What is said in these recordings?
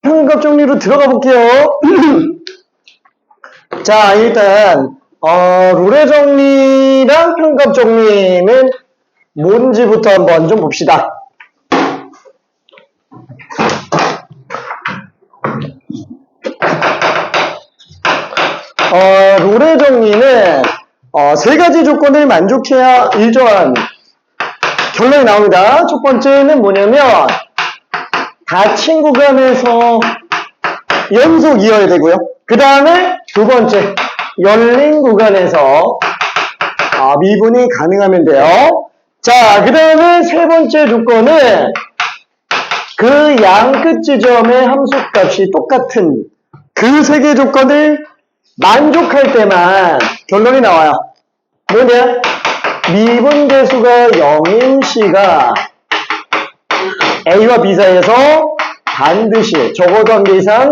평행값 정리로 들어가 볼게요. 자, 일단 롤의 정리랑 평행값 정리는 뭔지부터 한번 좀 봅시다. 롤의 정리는 세 가지 조건을 만족해야 일정한 결론이 나옵니다. 첫 번째는 뭐냐면 닫힌 구간에서 연속 이어야 되고요. 그 다음에 두 번째 열린 구간에서 미분이 가능하면 돼요. 자, 그 다음에 세 번째 조건은 그 양 끝 지점의 함수값이 똑같은 그 세 개 조건을 만족할 때만 결론이 나와요. 뭐냐? 미분계수가 0인 C가 A와 B 사이에서 반드시 적어도 한 개 이상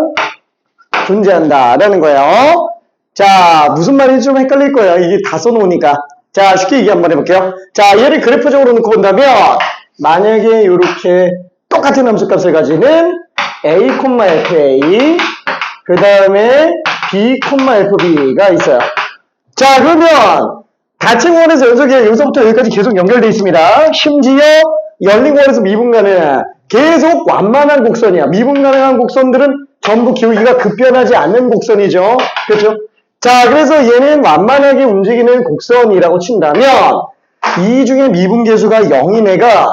존재한다라는 거예요. 자, 무슨 말인지 좀 헷갈릴 거예요. 이게 다 써놓으니까. 자, 쉽게 얘기 한번 해볼게요. 자, 얘를 그래프적으로 놓고 본다면 만약에 이렇게 똑같은 함수값을 가지는 A, FA 그 다음에 B, FB가 있어요. 자, 그러면 닫힌 구간에서 연속이 여기서부터 여기까지 계속 연결되어 있습니다. 심지어 열린 구간에서 미분가는 계속 완만한 곡선이야. 미분 가능한 곡선들은 전부 기울기가 급변하지 않는 곡선이죠. 그렇죠? 자, 그래서 얘는 완만하게 움직이는 곡선이라고 친다면 이 중에 미분계수가 0인 애가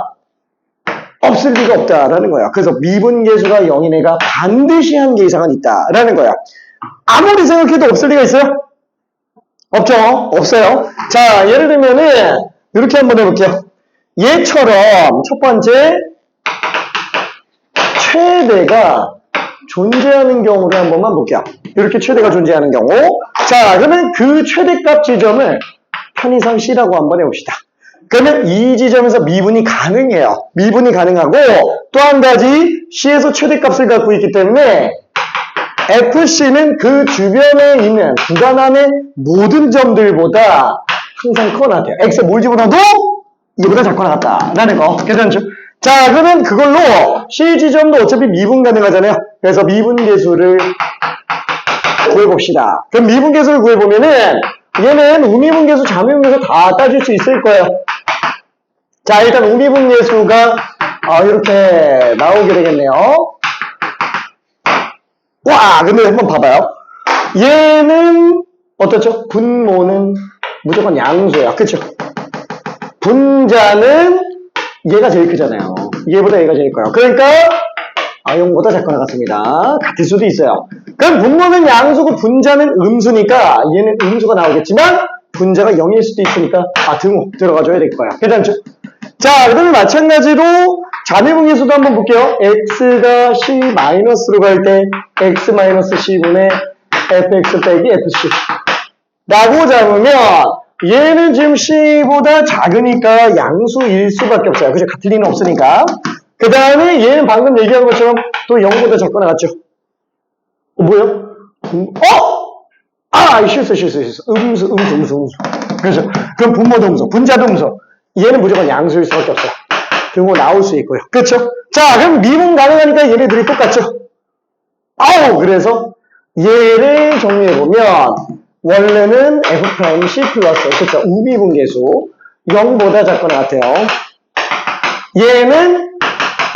없을 리가 없다라는 거야. 그래서 미분계수가 0인 애가 반드시 한 개 이상은 있다라는 거야. 아무리 생각해도 없을 리가 있어요? 없죠? 없어요. 자, 예를 들면은 이렇게 한번 해볼게요. 얘처럼 첫 번째 최대가 존재하는 경우를 한 번만 볼게요. 이렇게 최대가 존재하는 경우. 자, 그러면 그 최대값 지점을 편의상 C라고 한번 해봅시다. 그러면 이 지점에서 미분이 가능해요. 미분이 가능하고 또 한 가지 C에서 최대값을 갖고 있기 때문에 FC는 그 주변에 있는 구간 안의 모든 점들보다 항상 크거나 같아요. X에 뭘 집어넣어도 이거보다 작거나 같다라는 거. 괜찮죠? 자, 그러면 그걸로 C 지점도 어차피 미분 가능하잖아요. 그래서 미분계수를 구해봅시다. 그럼 미분계수를 구해보면은 얘는 우미분계수, 자미분계수 다 따질 수 있을 거예요. 자, 일단 우미분계수가 이렇게 나오게 되겠네요. 와, 근데 한번 봐봐요. 얘는 어떻죠? 분모는 무조건 양수야. 그쵸? 분자는 얘가 제일 크잖아요. 얘보다 얘가 제일 커요. 그러니까 0보다 작거나 같습니다. 같을 수도 있어요. 그럼 분모는 양수고 분자는 음수니까 얘는 음수가 나오겠지만 분자가 0일 수도 있으니까 등호 들어가줘야 될 거야. 괜찮죠? 자, 그다음에 마찬가지로 자매분계수도 한번 볼게요. x가 c-로 갈 때 x-c분의 fx 빼기 fc 라고 잡으면 얘는 지금 c보다 작으니까 양수일 수밖에 없어요. 그죠? 같을 리는 없으니까. 그 다음에 얘는 방금 얘기한 것처럼 또 0보다 작거나 같죠? 뭐요? 실수. 음수. 그죠? 그럼 분모도 음수, 분자도 음수. 얘는 무조건 양수일 수밖에 없어요. 등호 나올 수 있고요. 그렇죠? 자, 그럼 미분 가능하니까 얘네들이 똑같죠? 그래서 얘를 정리해보면 원래는 F'C 플러스, 그쵸? 우미분계수 0보다 작거나 같아요. 얘는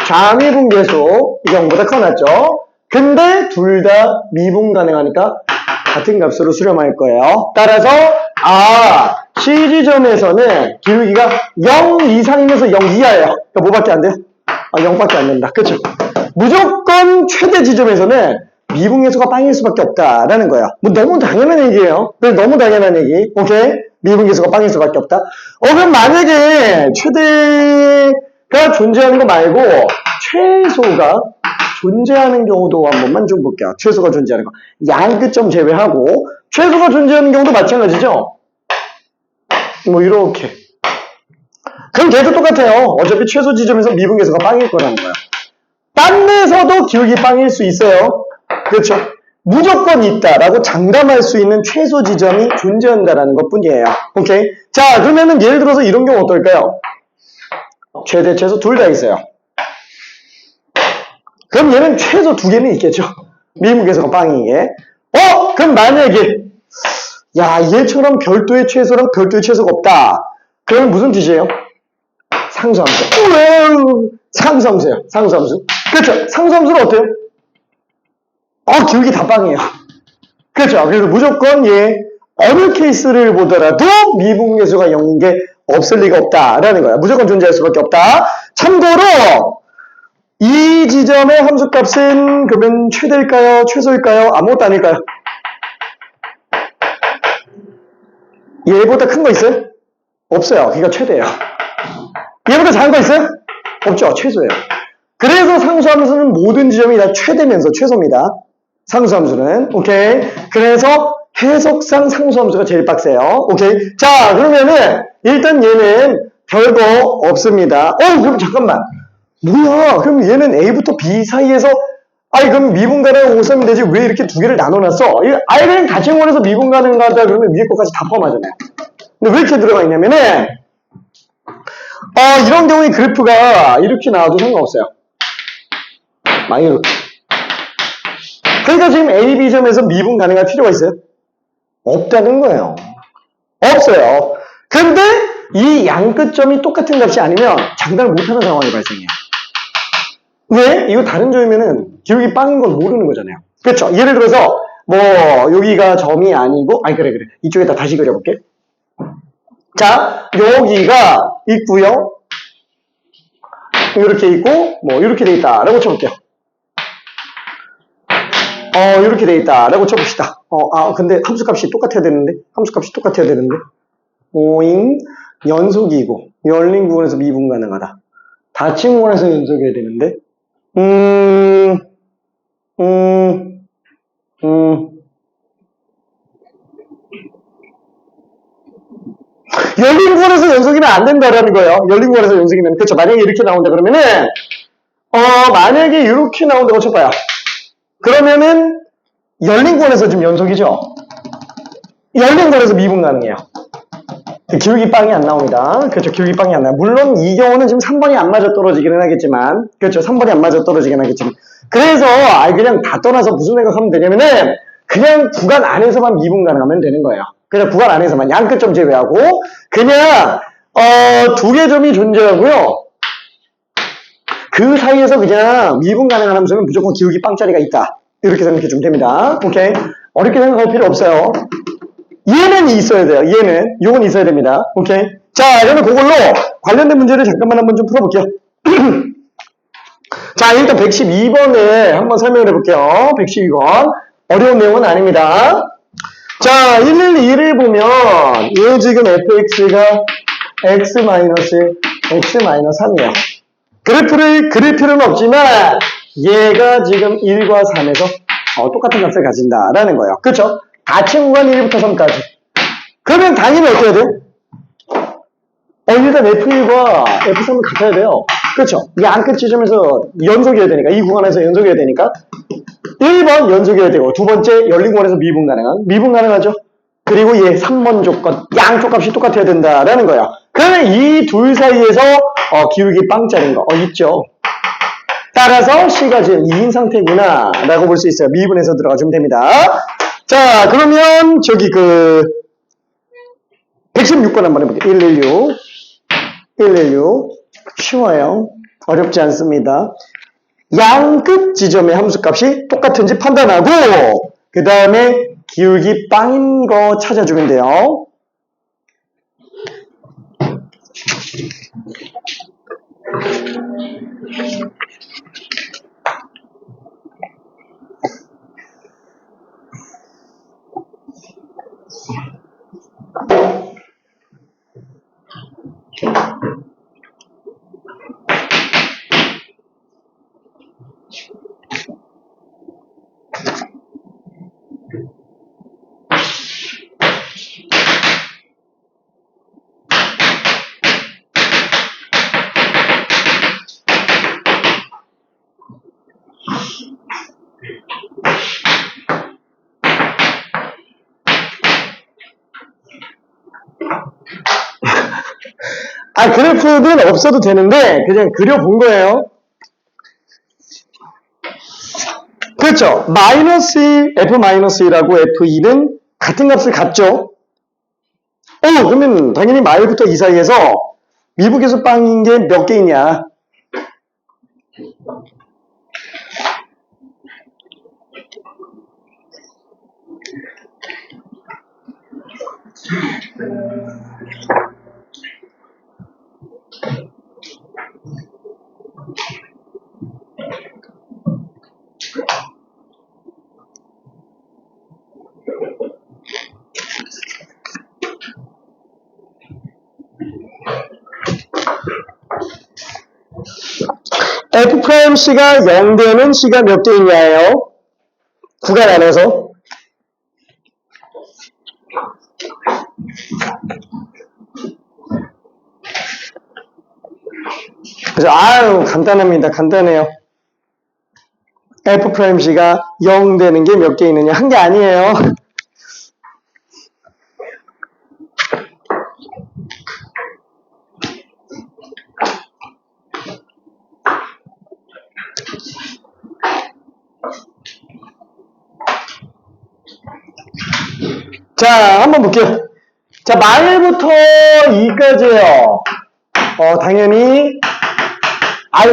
좌미분계수 0보다 커놨죠? 근데 둘 다 미분 가능하니까 같은 값으로 수렴할 거예요. 따라서 C 지점에서는 기울기가 0 이상이면서 0 이하예요. 그러니까 뭐밖에 안 돼요? 0밖에 안 된다. 그쵸? 무조건 최대 지점에서는 미분계수가 빵일 수밖에 없다라는 거야. 뭐 너무 당연한 얘기예요. 너무 당연한 얘기. 오케이? 미분계수가 빵일 수밖에 없다. 그럼 만약에 최대가 존재하는 거 말고 최소가 존재하는 경우도 한 번만 좀 볼게요. 최소가 존재하는 거. 양 끝점 제외하고 최소가 존재하는 경우도 마찬가지죠? 뭐 이렇게. 그럼 걔도 똑같아요. 어차피 최소 지점에서 미분계수가 빵일 거라는 거야. 딴 데서도 기울기 빵일 수 있어요. 그렇죠? 무조건 있다라고 장담할 수 있는 최소 지점이 존재한다라는 것 뿐이에요. 오케이? 자, 그러면은 예를 들어서 이런 경우 어떨까요? 최대, 최소 둘 다 있어요. 그럼 얘는 최소 2개는 있겠죠. 미분계수가 빵이게. 그럼 만약에 야, 얘처럼 별도의 최소랑 별도의 최소가 없다. 그럼 무슨 뜻이에요? 상수함수. 우와, 상수함수예요. 상수함수. 그렇죠. 상수함수는 어때요? 기울기 다 빵이에요. 그렇죠. 그래서 무조건 얘 어느 케이스를 보더라도 미분계수가 0인 게 없을 리가 없다라는 거야. 무조건 존재할 수밖에 없다. 참고로 이 지점의 함수값은 그러면 최대일까요? 최소일까요? 아무것도 아닐까요? 얘보다 큰 거 있어요? 없어요. 그러니까 최대예요. 얘보다 작은 거 있어요? 없죠. 최소예요. 그래서 상수함수는 모든 지점이 다 최대면서 최소입니다. 상수함수는. 오케이. 그래서 해석상 상수함수가 제일 빡세요. 오케이. 자, 그러면은 일단 얘는 별거 없습니다. 그럼 잠깐만. 뭐야? 그럼 얘는 A부터 B 사이에서 그럼 미분 가능한 5삼이 되지 왜 이렇게 2개를 나눠놨어? 그냥 다층원에서 미분 가능하다 그러면 위에 것까지 다 포함하잖아요. 근데 왜 이렇게 들어가 있냐면은 이런 경우에 그래프가 이렇게 나와도 상관없어요. 막 이렇게. 그러니까 지금 A, B점에서 미분 가능할 필요가 있어요? 없다는 거예요. 없어요. 근데 이 양끝점이 똑같은 값이 아니면 장단을 못하는 상황이 발생해요. 왜? 이거 다른 점이면은 기울기 빵인 걸 모르는 거잖아요. 그렇죠? 예를 들어서 여기가 점이 아니고 그래. 이쪽에다 다시 그려볼게. 자, 여기가 있고요. 이렇게 있고 이렇게 돼 있다라고 쳐볼게요. 이렇게 돼 있다라고 쳐봅시다. 근데 함수값이 똑같아야 되는데 오잉 연속이고 열린 구간에서 미분 가능하다. 닫힌 구간에서 연속해야 되는데 열린 구간에서 연속이면 안 된다라는 거예요. 열린 구간에서 연속이면. 그렇죠. 만약에 이렇게 나온다 그러면은 만약에 이렇게 나온다고 쳐봐요. 그러면은 열린 구간에서 지금 연속이죠. 열린 구간에서 미분 가능해요. 기울기 빵이 안 나옵니다. 그렇죠. 기울기 빵이 안 나요. 물론 이 경우는 지금 3번이 안 맞아 떨어지기는 하겠지만, 그렇죠. 3번이 안 맞아 떨어지긴 하겠지만. 그래서 그냥 다 떠나서 무슨 생각하면 되냐면은 그냥 구간 안에서만 미분 가능하면 되는 거예요. 그냥 구간 안에서만 양끝점 제외하고 그냥 2개 점이 존재하고요. 그 사이에서 그냥 미분 가능한 함수는 무조건 기울기 빵짜리가 있다. 이렇게 생각해 주면 됩니다. 오케이. 어렵게 생각할 필요 없어요. 얘는 있어야 돼요. 요건 있어야 됩니다. 오케이. 자, 그러면 그걸로 관련된 문제를 잠깐만 한번 좀 풀어볼게요. 자, 일단 112번을 한번 설명을 해볼게요. 112번. 어려운 내용은 아닙니다. 자, 112를 보면, 얘 지금 fx가 x-3이에요. 그래프를 그릴 필요는 없지만, 얘가 지금 1과 3에서 똑같은 값을 가진다라는 거예요. 그쵸? 닫힌 구간 1부터 3까지. 그러면 당연히 어떻게 해야 돼? 일단 F1과 F3은 같아야 돼요. 그렇죠? 이 안끝 지점에서 연속이어야 되니까, 이 구간에서 연속이어야 되니까 1번 연속이어야 되고, 두 번째 열린 구간에서 미분 가능하죠? 그리고 얘 3번 조건, 양쪽 값이 똑같아야 된다라는 거야. 그러면 이 둘 사이에서 기울기 빵짜리인 거 있죠? 따라서 C가 지금 2인 상태구나 라고 볼 수 있어요. 미분해서 들어가주면 됩니다. 자, 그러면 저기 116번 한번 해볼게요. 116 쉬워요. 어렵지 않습니다. 양끝 지점의 함수값이 똑같은지 판단하고 그 다음에 기울기 빵인 거 찾아주면 돼요. 그래프는 없어도 되는데 그냥 그려본 거예요. 그렇죠. 마이너스 1, F-1하고 F2는 같은 값을 갖죠. 그러면 당연히 마일부터 이 사이에서 미분계수 빵인 게 몇 개 있냐? F'C가 0되는 C가 몇 개 있냐예요? 구간 안에서. 그래서 간단합니다. 간단해요. F'C가 0 되는 게 몇 개 있느냐? 한 게 아니에요. 자, 한번 볼게요. 자, 마일부터 2까지예요. 당연히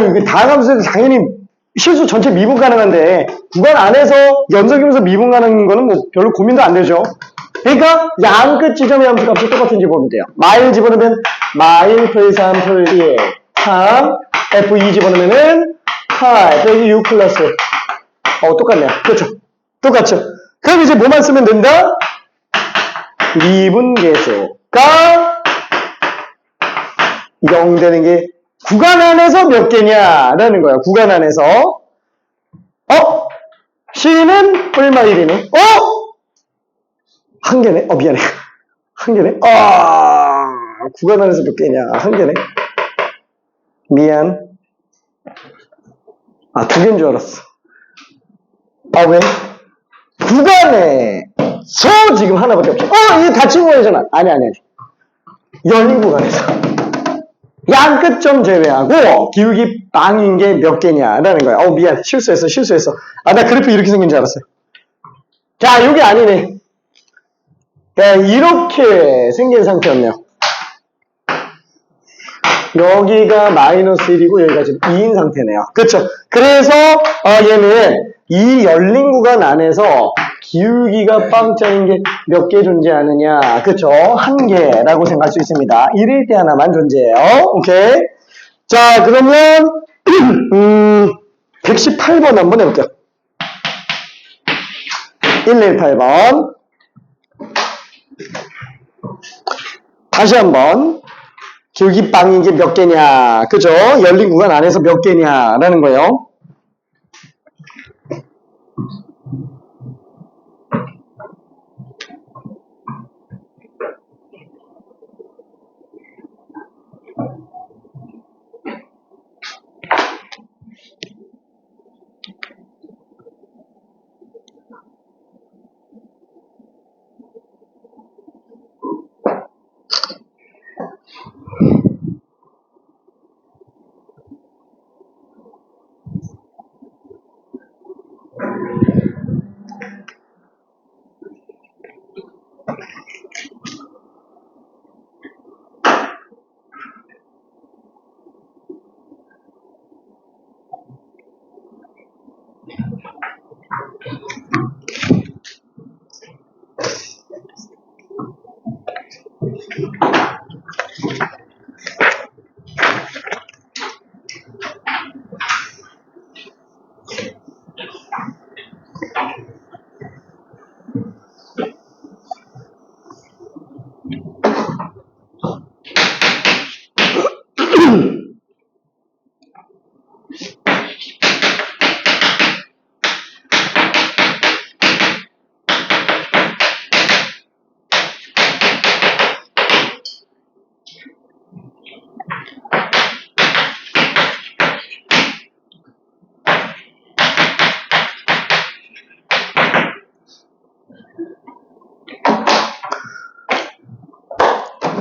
이게 다항함수에서 당연히 실수 전체 미분 가능한데 구간 안에서 연속이면서 미분 가능한 거는 뭐 별로 고민도 안 되죠. 그러니까 양 끝 지점의 함수 값이 똑같은지 보면 돼요. 마일 집어넣으면 마일 플러스 3 플러스 1 3 F2 집어넣으면은 8 빼기 6 플러스 똑같네요. 그렇죠. 똑같죠. 그럼 이제 뭐만 쓰면 된다? 미분계수가 0 되는 게 구간 안에서 몇 개냐라는 거야. 구간 안에서. C는 얼마 1이네. 한 개네. 미안해. 한 개네. 구간 안에서 몇 개냐. 한 개네. 미안. 두 개인 줄 알았어. 왜? 구간에서 지금 하나밖에 없어. 이게 닫힌 거잖아. 아니. 열린 구간에서. 양 끝점 제외하고 기울기 빵인 게 몇 개냐라는 거야. 미안. 실수했어. 나 그래프 이렇게 생긴 줄 알았어요. 자, 요게 아니네. 이렇게 생긴 상태였네요. 여기가 마이너스 1이고 여기가 지금 2인 상태네요. 그렇죠? 그래서 얘는 이 열린 구간 안에서 기울기가 빵짜인 게 몇 개 존재하느냐. 그쵸? 한 개라고 생각할 수 있습니다. 1일 때 하나만 존재해요. 오케이. 자, 그러면 118번 한번 해볼게요. 118번. 다시 한번. 기울기 빵인 게 몇 개냐. 그죠? 열린 구간 안에서 몇 개냐라는 거예요.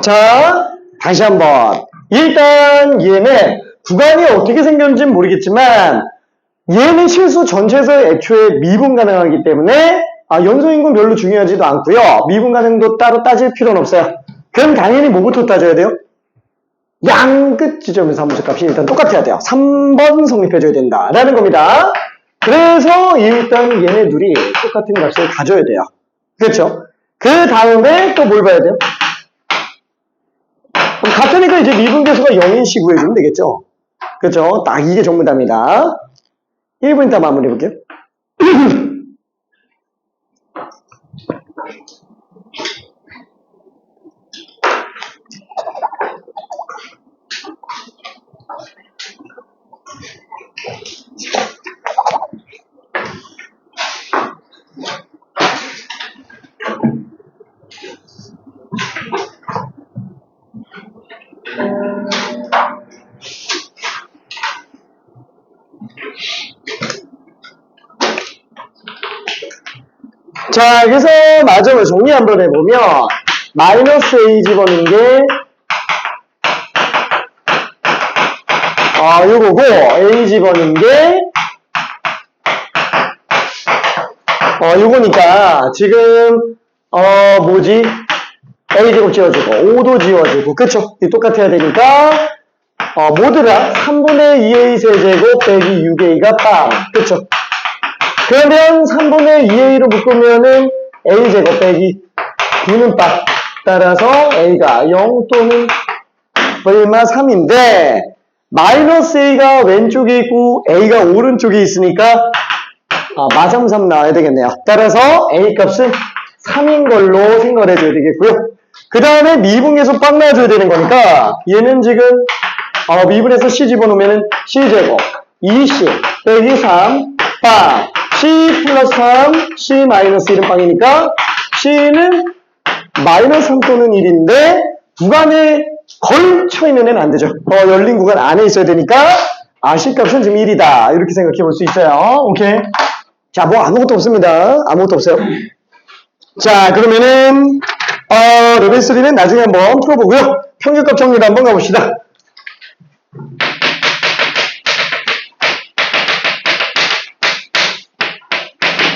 자, 다시 한번. 일단 얘는 구간이 어떻게 생겼는지는 모르겠지만 얘는 실수 전체에서 애초에 미분 가능하기 때문에 연소인근 별로 중요하지도 않고요. 미분 가능도 따로 따질 필요는 없어요. 그럼 당연히 뭐부터 따져야 돼요? 양끝 지점에서 함수 값이 일단 똑같아야 돼요. 3번 성립해줘야 된다라는 겁니다. 그래서 일단 얘네 둘이 똑같은 값을 가져야 돼요. 그렇죠? 그 다음에 또 뭘 봐야 돼요? 같으니까 이제 미분계수가 0인씩 구해주면 되겠죠? 그렇죠? 딱 이게 전부답니다. 1분 있다 마무리 해볼게요. 자, 그래서 마저 정리 한번 해보면 마이너스 a 집어넣은 게 요거고 a 집어넣은 게 요거니까 지금 뭐지? a제곱 지워주고 5도 지워주고 그쵸? 똑같아야 되니까 모두가 3분의 2a 세제곱 빼기 6a가 빵 그쵸? 그러면 3분의 2a로 묶으면은 a제곱 빼기 9는 빵 따라서 a가 0 또는 얼마 3인데 마이너스 a가 왼쪽에 있고 a가 오른쪽에 있으니까 마삼삼 나와야 되겠네요. 따라서 a 값은 3인 걸로 생각을 해줘야 되겠고요. 그 다음에 미분계수 빵 나와줘야 되는 거니까 얘는 지금 미분에서 c 집어넣으면 c제곱 2c 빼기 3 빵 c 플러스 3 c 마이너스 1은 빵이니까 c는 마이너스 3 또는 1인데 구간에 걸쳐있는 애는 안 되죠. 열린 구간 안에 있어야 되니까 c 값은 지금 1이다 이렇게 생각해 볼 수 있어요. 오케이. 자, 뭐 아무것도 없습니다. 아무것도 없어요. 자, 그러면은 레벨 3는 나중에 한번 풀어보고요. 평균값 정리를 한번 가봅시다.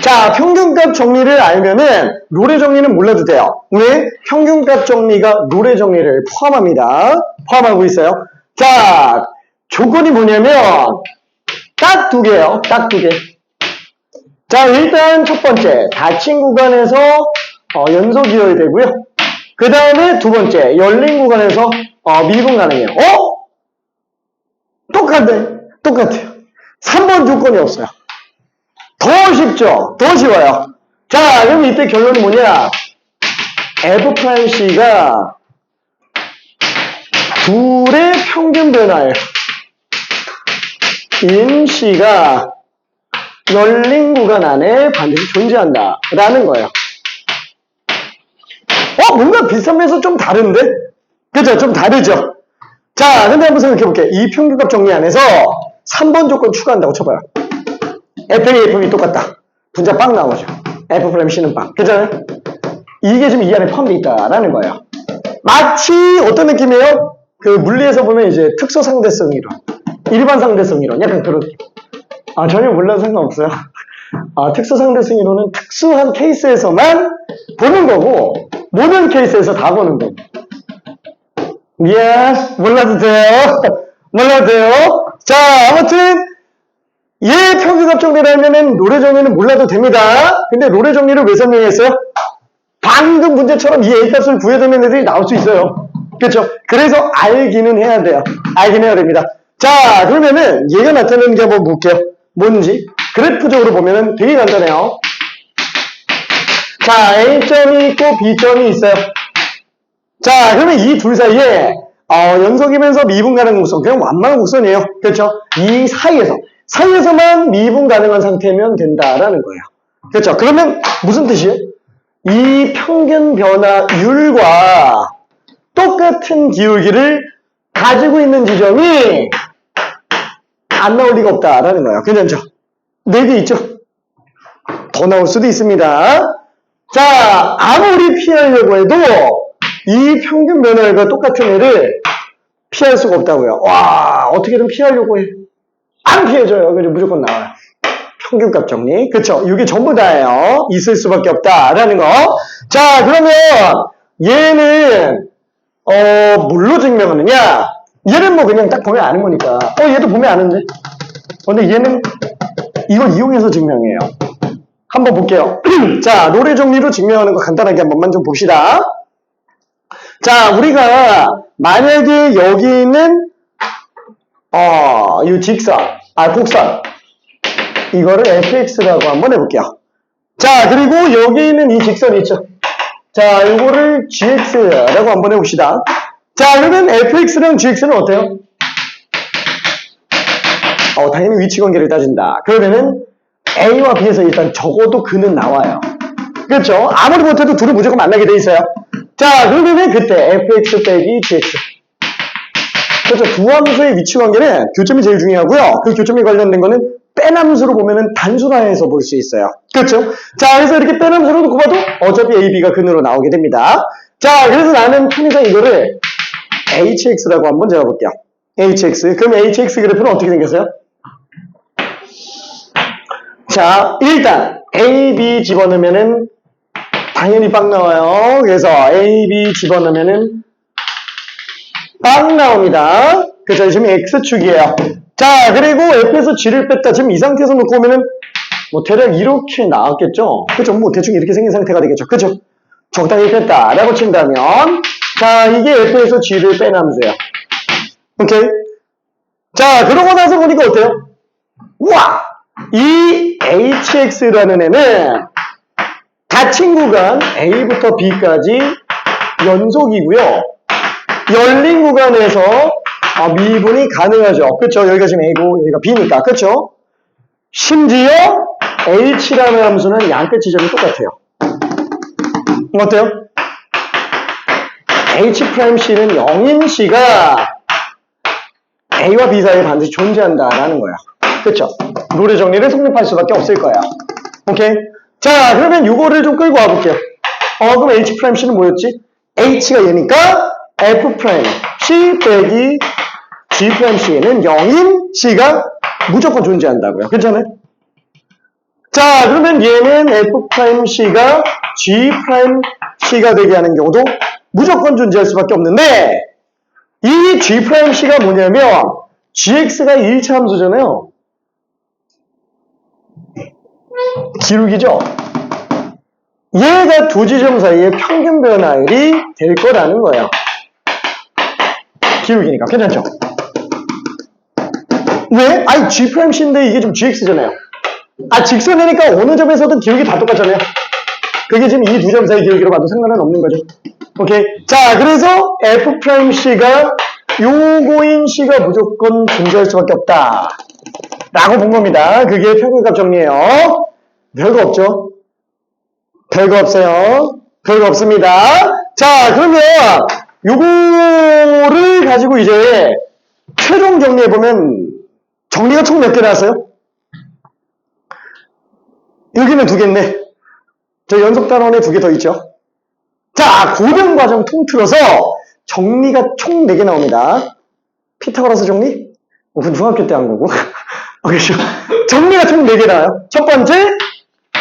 자, 평균값 정리를 알면은 롤의 정리는 몰라도 돼요. 왜? 평균값 정리가 롤의 정리를 포함합니다. 포함하고 있어요. 자, 조건이 뭐냐면 딱 두 개예요. 딱 두 개. 자, 일단 첫 번째 닫힌 구간에서 연속이어야 되고요. 그 다음에 두 번째 열린 구간에서 미분 가능해요. 똑같아요. 3번 조건이 없어요. 더 쉽죠? 더 쉬워요. 자, 그럼 이때 결론이 뭐냐? F'C가 둘의 평균 변화예요. 인 C가 열린 구간 안에 반드시 존재한다. 라는 거예요. 뭔가 비슷하면서 좀 다른데? 그죠? 좀 다르죠? 자, 근데 한번 생각해 볼게요. 이 평균값 정리 안에서 3번 조건 추가한다고 쳐봐요. FA, FB 똑같다. 분자 빵 나오죠. F 프라임 C는 빵. 그죠? 이게 지금 이 안에 포함되어 있다라는 거예요. 마치 어떤 느낌이에요? 그 물리에서 보면 이제 특수 상대성 이론, 일반 상대성 이론, 약간 그런 느낌. 전혀 몰라도 상관없어요. 특수 상대성 이론은 특수한 케이스에서만 보는 거고, 모든 케이스에서 다 보는 거고. 몰라도 돼요. 몰라도 돼요. 자, 아무튼 얘 평균값 정리를 하면은 롤의 정리는 몰라도 됩니다. 근데 롤의 정리를 왜 설명했어요? 방금 문제처럼 이 A값을 구해야 되는 애들이 나올 수 있어요. 그렇죠? 그래서 알기는 해야 돼요. 알긴 해야 됩니다. 자, 그러면은 얘가 나타내는 게 한번 볼게요. 뭔지 그래프적으로 보면은 되게 간단해요. 자, A점이 있고 B점이 있어요. 자, 그러면 이 둘 사이에 연속이면서 미분 가능 곡선, 그냥 완만한 곡선이에요. 그렇죠? 이 사이에서만 미분 가능한 상태면 된다라는 거예요. 그렇죠? 그러면 무슨 뜻이에요? 이 평균 변화율과 똑같은 기울기를 가지고 있는 지점이 안 나올 리가 없다라는 거예요. 괜찮죠? 4개 있죠? 더 나올 수도 있습니다. 자, 아무리 피하려고 해도 이 평균 변화율과 똑같은 애를 피할 수가 없다고요. 와, 어떻게든 피하려고 해. 안 피해져요. 그죠? 무조건 나와요. 평균값 정리. 그쵸? 이게 전부 다예요. 있을 수밖에 없다라는 거. 자, 그러면 얘는 뭘로 증명하느냐? 얘는 뭐 그냥 딱 보면 아는 거니까. 얘도 보면 아는데. 근데 얘는 이걸 이용해서 증명해요. 한번 볼게요. 자, 노래 정리로 증명하는 거 간단하게 한 번만 좀 봅시다. 자, 우리가 만약에 여기는 이 직선, 곡선 이거를 fx라고 한번 해볼게요. 자, 그리고 여기 있는 이 직선이 있죠. 자, 이거를 gx라고 한번 해봅시다. 자, 그러면 fx랑 gx는 어때요? 당연히 위치 관계를 따진다. 그러면은 a와 b에서 일단 적어도 그는 나와요. 그렇죠? 아무리 못해도 둘이 무조건 만나게 돼 있어요. 자, 그러면은 그때 fx 빼기 gx. 그렇죠? 두 함수의 위치 관계는 교점이 제일 중요하고요. 그 교점이 관련된 거는 빼남수로 보면은 단순화해서 볼 수 있어요. 그렇죠? 자, 그래서 이렇게 빼남수로 놓고 봐도 어차피 a, b가 근으로 나오게 됩니다. 자, 그래서 나는 편의상 이거를 hx라고 한번 적어볼게요. hx. 그럼 hx 그래프는 어떻게 생겼어요? 자, 일단 a, b 집어넣으면은 당연히 빵 나와요. 그래서 a, b 집어넣으면은 빵 나옵니다. 그죠? 지금 x축이에요. 자, 그리고 f에서 g를 뺐다. 지금 이 상태에서 놓고 오면은 뭐 대략 이렇게 나왔겠죠? 그죠? 뭐 대충 이렇게 생긴 상태가 되겠죠? 그죠? 적당히 뺐다 라고 친다면 자, 이게 f에서 g를 뺀 함수예요. 오케이? 자, 그러고 나서 보니까 어때요? 우와! 이 hx라는 애는 닫힌 구간 a부터 b까지 연속이고요. 열린 구간에서 미분이 가능하죠. 그쵸? 여기가 지금 a고 여기가 b니까. 그쵸? 심지어 h라는 함수는 양끝 지점이 똑같아요. 어때요? h'c는 0인 c가 a와 b 사이에 반드시 존재한다라는 거야. 그쵸? 노래 정리를 성립할 수밖에 없을 거야. 오케이? 자, 그러면 이거를 좀 끌고 와볼게요. 그럼 h'c는 뭐였지? h가 얘니까 f'c 빼기 g'c는 0인 c가 무조건 존재한다고요. 괜찮아요? 자, 그러면 얘는 f'c가 g'c가 되게 하는 경우도 무조건 존재할 수밖에 없는데 이 g'c가 뭐냐면 gx가 1차 함수잖아요. 기울기죠? 얘가 두 지점 사이의 평균 변화율이 될 거라는 거예요. 기울기니까. 괜찮죠? 왜? 아니, G'인데 이게 좀 GX잖아요. 직선이니까 어느 점에서든 기울기 다 똑같잖아요. 그게 지금 이 두 점 사이 기울기로 봐도 상관은 없는 거죠. 오케이. 자, 그래서 F'C가 요거인 C가 무조건 존재할 수밖에 없다. 라고 본 겁니다. 그게 평균값 정리예요. 별거 없죠? 별거 없어요. 별거 없습니다. 자, 그러면 요거를 가지고 이제 최종 정리해보면 정리가 총 몇 개 나왔어요? 여기는 두 개인데 저 연속단원에 두 개 더 있죠? 자, 고등과정 통틀어서 정리가 총 4개 나옵니다. 피타고라스 정리? 그건 중학교 때 한 거고. 그렇죠. 정리가 총 4개 나와요. 첫 번째,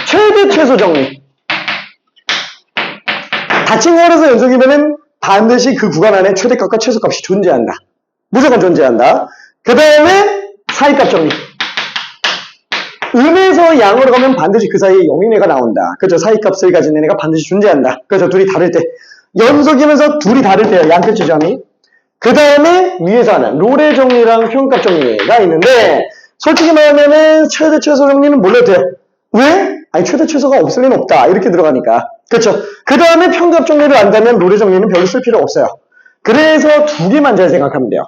최대 최소 정리. 닫힌 거라서 연속이면은 반드시 그 구간 안에 최대값과 최소값이 존재한다. 무조건 존재한다. 그 다음에 사이값 정리. 음에서 양으로 가면 반드시 그 사이에 0인 애가 나온다. 그죠? 사이값을 가진 애가 반드시 존재한다. 그죠? 둘이 다를 때. 연속이면서 둘이 다를 때요. 양끝 지점이. 그 다음에 위에서 하는 롤의 정리랑 평균값 정리가 있는데 솔직히 말하면은 최대 최소 정리는 몰라도 돼요. 왜? 아니 최대 최소가 없을 리는 없다. 이렇게 들어가니까. 그렇죠? 그 다음에 평균값 정리를 안다면 롤의 정리는 별로 쓸 필요 없어요. 그래서 두 개만 잘 생각하면 돼요.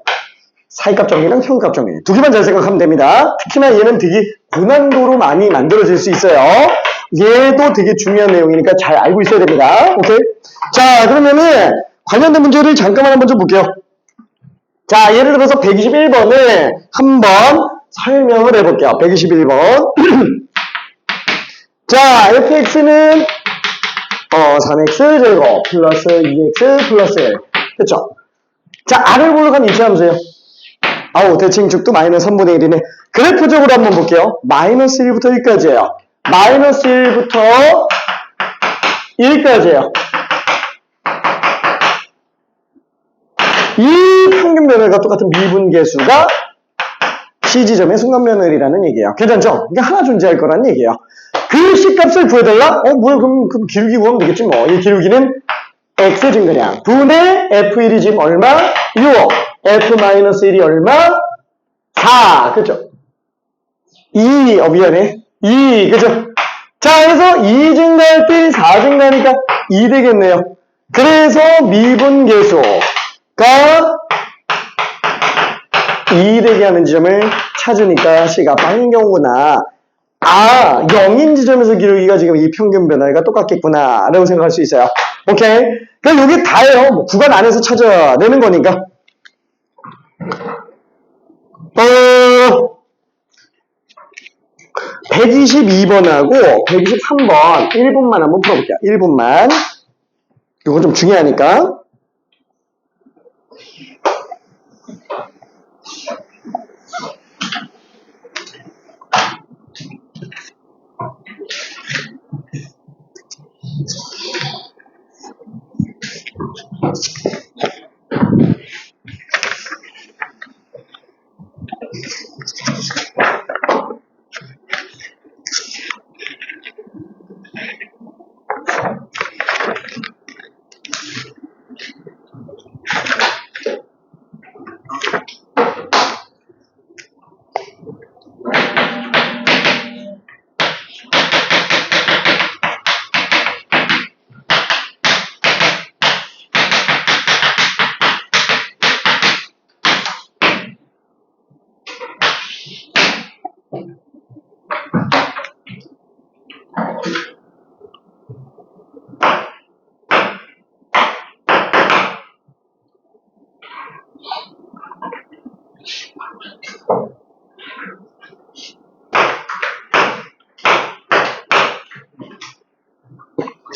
사이값 정리랑 평균값 정리. 두 개만 잘 생각하면 됩니다. 특히나 얘는 되게 고난도로 많이 만들어질 수 있어요. 얘도 되게 중요한 내용이니까 잘 알고 있어야 됩니다. 오케이? 자, 그러면은 관련된 문제를 잠깐만 한번 좀 볼게요. 자, 예를 들어서 121번을 한번 설명을 해볼게요. 121번. 자, fx는 3x 제곱 플러스 2x 플러스 1. 그쵸? 자, r을 보러 간 이차함수예요. 아우, 대칭축도 마이너스 3분의 1이네. 그래프적으로 한번 볼게요. 마이너스 1부터 1까지예요. 마이너스 1부터 1까지예요. 이 평균 변화가 똑같은 미분계수가 C지점의 순간변화율이라는 얘기예요. 괜찮죠? 이게 하나 존재할 거란 얘기예요. 그 C값을 구해달라? 뭐야, 그럼 기울기 구하면 되겠지 뭐. 이 기울기는 X 증가량. 분의 F1이 지금 얼마? 6. F-1이 얼마? 4. 그죠? 2. 미안해. 2. 그죠? 자, 그래서 2 증가할 때 4 증가하니까 2 되겠네요. 그래서 미분계수가 2 되게 하는 지점을 찾으니까 C가 빵인 경우구나. 0인 지점에서 기울기가 지금 이 평균 변화가 똑같겠구나 라고 생각할 수 있어요. 오케이? 그럼 여기 다예요. 뭐 구간 안에서 찾아야 되는 거니까. 122번하고 123번 1분만 한번 풀어볼게요. 1분만. 이거 좀 중요하니까.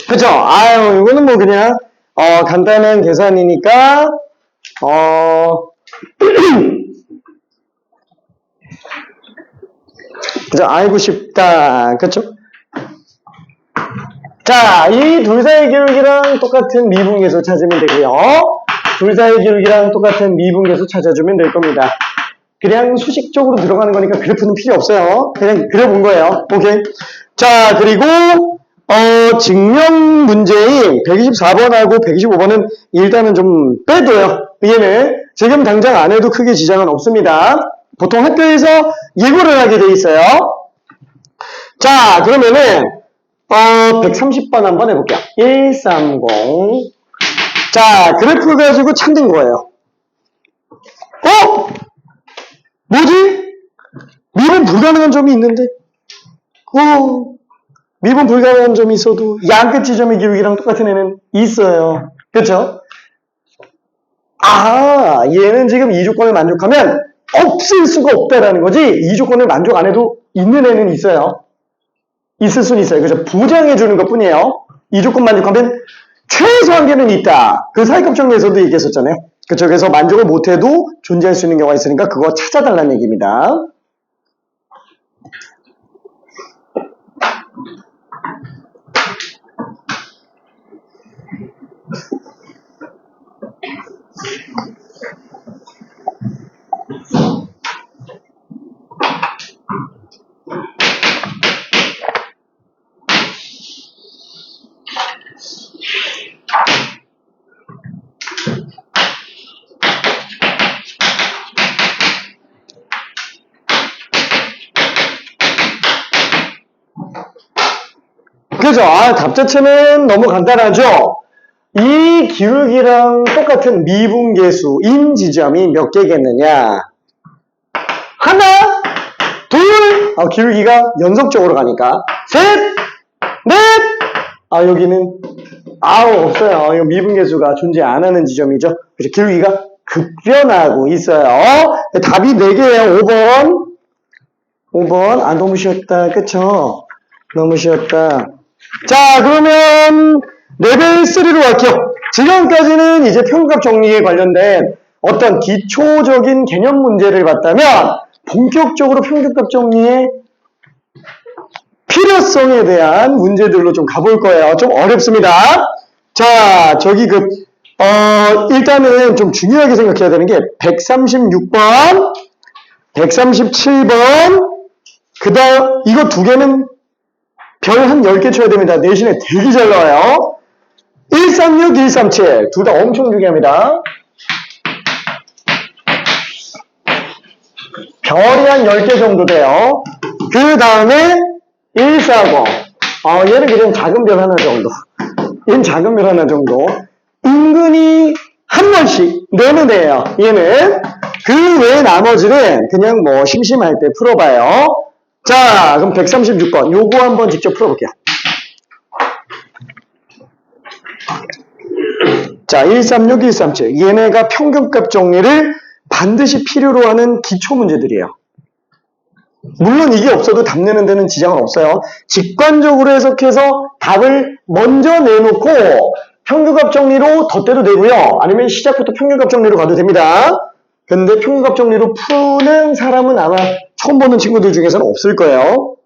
그쵸? 아유, 이거는 뭐 그냥, 간단한 계산이니까, 그죠? 알고 싶다. 그쵸? 자, 이 둘 사이의 기울기랑 똑같은 미분계수 찾으면 되고요. 둘 사이의 기울기랑 똑같은 미분계수 찾아주면 될 겁니다. 그냥 수식적으로 들어가는 거니까 그래프는 필요 없어요. 그냥 그려본 거예요. 오케이. 자, 그리고, 증명 문제인 124번하고 125번은 일단은 좀 빼둬요. 얘는 지금 당장 안 해도 크게 지장은 없습니다. 보통 학교에서 예고를 하게 돼 있어요. 자, 그러면은, 130번 한번 해볼게요. 130. 자, 그래프 가지고 찾는 거예요. 뭐지? 미분 불가능한 점이 있는데? 미분 불가능한 점이 있어도 양끝 지점의 기울기랑 똑같은 애는 있어요. 그쵸? 얘는 지금 이 조건을 만족하면 없을 수가 없다라는 거지. 이 조건을 만족 안 해도 있는 애는 있어요. 있을 수는 있어요. 그죠? 부정해 주는 것 뿐이에요. 이 조건 만족하면 최소 한계는 있다. 그 사회급정에서도 얘기했었잖아요. 그쵸? 그래서 만족을 못해도 존재할 수 있는 경우가 있으니까 그거 찾아달라는 얘기입니다. 그죠? 답 자체는 너무 간단하죠? 이 기울기랑 똑같은 미분계수인 지점이 몇 개겠느냐? 하나, 둘, 기울기가 연속적으로 가니까 셋, 넷, 여기는 없어요. 이거 미분계수가 존재 안 하는 지점이죠. 그래서 기울기가 급변하고 있어요. 답이 4개예요. 5번. 너무 쉬웠다. 그쵸? 너무 쉬웠다. 자, 그러면 레벨 3로 갈게요. 지금까지는 이제 평균값 정리에 관련된 어떤 기초적인 개념 문제를 봤다면 본격적으로 평균값 정리의 필요성에 대한 문제들로 좀 가볼 거예요. 좀 어렵습니다. 자, 일단은 좀 중요하게 생각해야 되는 게 136번, 137번, 그 다음 이거 두 개는 별 한 10개 쳐야 됩니다. 내신에 되게 잘 나와요. 136, 137. 둘 다 엄청 중요합니다. 별이 한 10개 정도 돼요. 그 다음에 140. 얘는 그냥 작은 별 하나 정도. 얘는 작은 별 하나 정도. 은근히 한 번씩 내는 애예요. 얘는. 그 외에 나머지는 그냥 뭐 심심할 때 풀어봐요. 자, 그럼 136번. 요거 한번 직접 풀어볼게요. 자, 136, 137. 얘네가 평균값 정리를 반드시 필요로 하는 기초 문제들이에요. 물론 이게 없어도 답 내는 데는 지장은 없어요. 직관적으로 해석해서 답을 먼저 내놓고 평균값 정리로 덧대도 되고요. 아니면 시작부터 평균값 정리로 가도 됩니다. 근데 평균값 정리로 푸는 사람은 아마 처음 보는 친구들 중에서는 없을 거예요.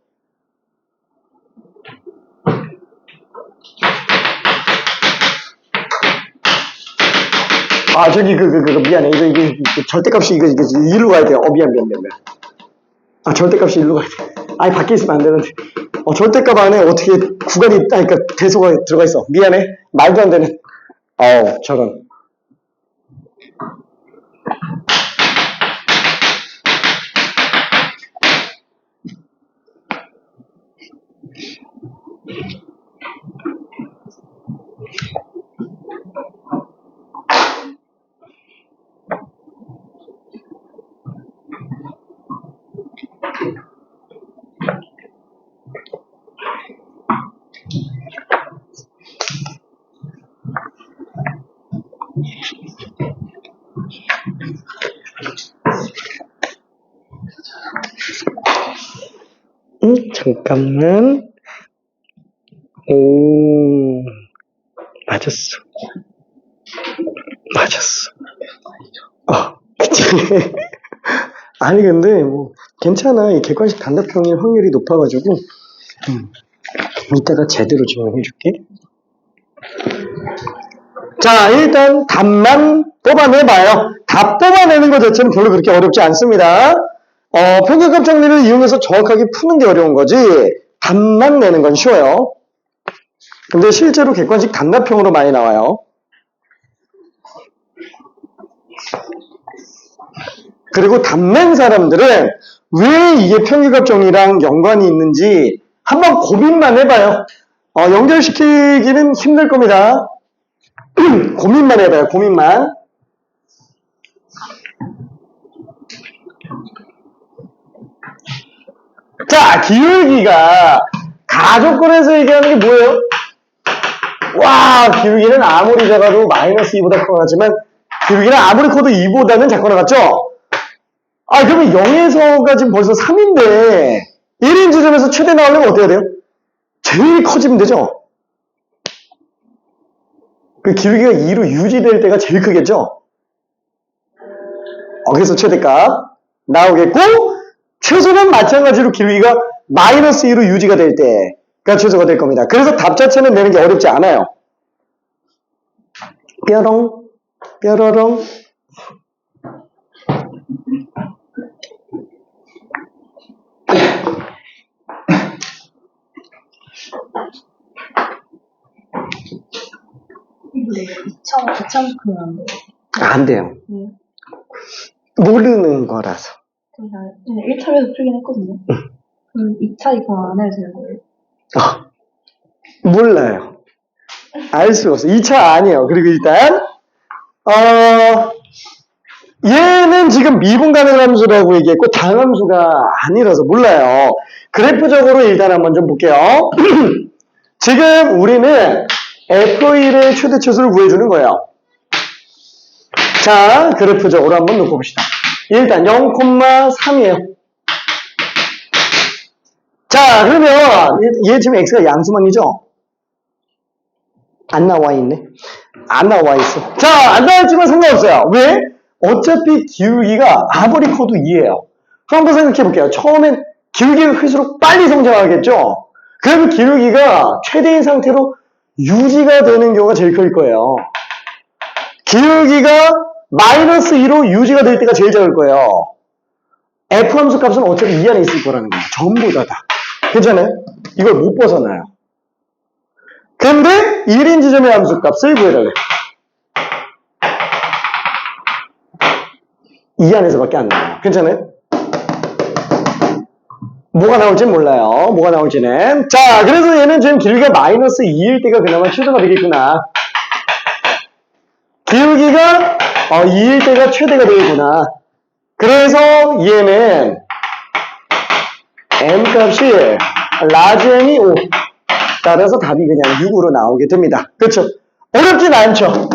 미안해. 이거 절대값이 이거 일로 가야 돼요. 미안. 절대값이 일로 가야 돼. 밖에 있으면 안 되는데. 절대값 안에 어떻게 구간이 그러니까 대소가 들어가 있어. 미안해. 말도 안 되는. 저런. 잠깐만. 맞았어. 그치. 아니, 근데, 괜찮아. 이 객관식 단답형일 확률이 높아가지고, 이따가 제대로 증명해줄게. 자, 일단 답만 뽑아내봐요. 답 뽑아내는 것 자체는 별로 그렇게 어렵지 않습니다. 평균값 정리를 이용해서 정확하게 푸는 게 어려운 거지, 답만 내는 건 쉬워요. 근데 실제로 객관식 단답형으로 많이 나와요. 그리고 답 낸 사람들은 왜 이게 평균값 정리랑 연관이 있는지 한번 고민만 해봐요. 연결시키기는 힘들 겁니다. 고민만 해봐요. 고민만. 자, 기울기가 가족권에서 얘기하는 게 뭐예요? 와, 기울기는 아무리 작아도 마이너스 2보다 커나지만 기울기는 아무리 커도 2보다는 작거나 같죠? 그러면 0에서가 지금 벌써 3인데 1인 지점에서 최대 나오려면 어떻게 해야 돼요? 제일 커지면 되죠? 그 기울기가 2로 유지될 때가 제일 크겠죠? 그래서 최대값 나오겠고, 최소는 마찬가지로 기울기가 마이너스 2로 유지가 될 때가 최소가 될 겁니다. 그래서 답 자체는 내는 게 어렵지 않아요. 뾰롱, 뾰로롱. 근데 2,000 안 돼요. 안 돼요. 모르는 거라서. 제가 1차에서 풀긴 했거든요. 그럼 2차 이거 안 해도 되는 거예요? 몰라요. 알 수가 없어. 2차 아니에요. 그리고 일단, 얘는 지금 미분 가능 함수라고 얘기했고, 당함수가 아니라서 몰라요. 그래프적으로 일단 한번 좀 볼게요. 지금 우리는 F1의 최대치수를 구해주는 거예요. 자, 그래프적으로 한번 놓고 봅시다. 일단 0,3이에요. 자, 그러면 얘 지금 x가 양수만이죠? 안 나와 있네. 안 나와 있어. 자, 안 나와 있지만 상관없어요. 왜? 어차피 기울기가 아무리 커도 2예요. 한번 생각해 볼게요. 처음엔 기울기가 클수록 빨리 성장하겠죠? 그럼 기울기가 최대인 상태로 유지가 되는 경우가 제일 클 거예요. 기울기가 마이너스 2로 유지가 될 때가 제일 작을 거예요. F 함수 값은 어차피 이 안에 있을 거라는 거예요. 전부 다. 괜찮아요? 이걸 못 벗어나요. 근데 1인 지점의 함수 값을 구해달래. 이 안에서밖에 안 나와요. 괜찮아요? 뭐가 나올지 몰라요. 뭐가 나올지는. 자, 그래서 얘는 지금 길이가 마이너스 2일 때가 그나마 최대가 되겠구나. 기울기가 2일 때가 최대가 되겠구나. 그래서 얘는 m 값이 라지 m이 5. 따라서 답이 그냥 6으로 나오게 됩니다. 그렇죠? 어렵진 않죠?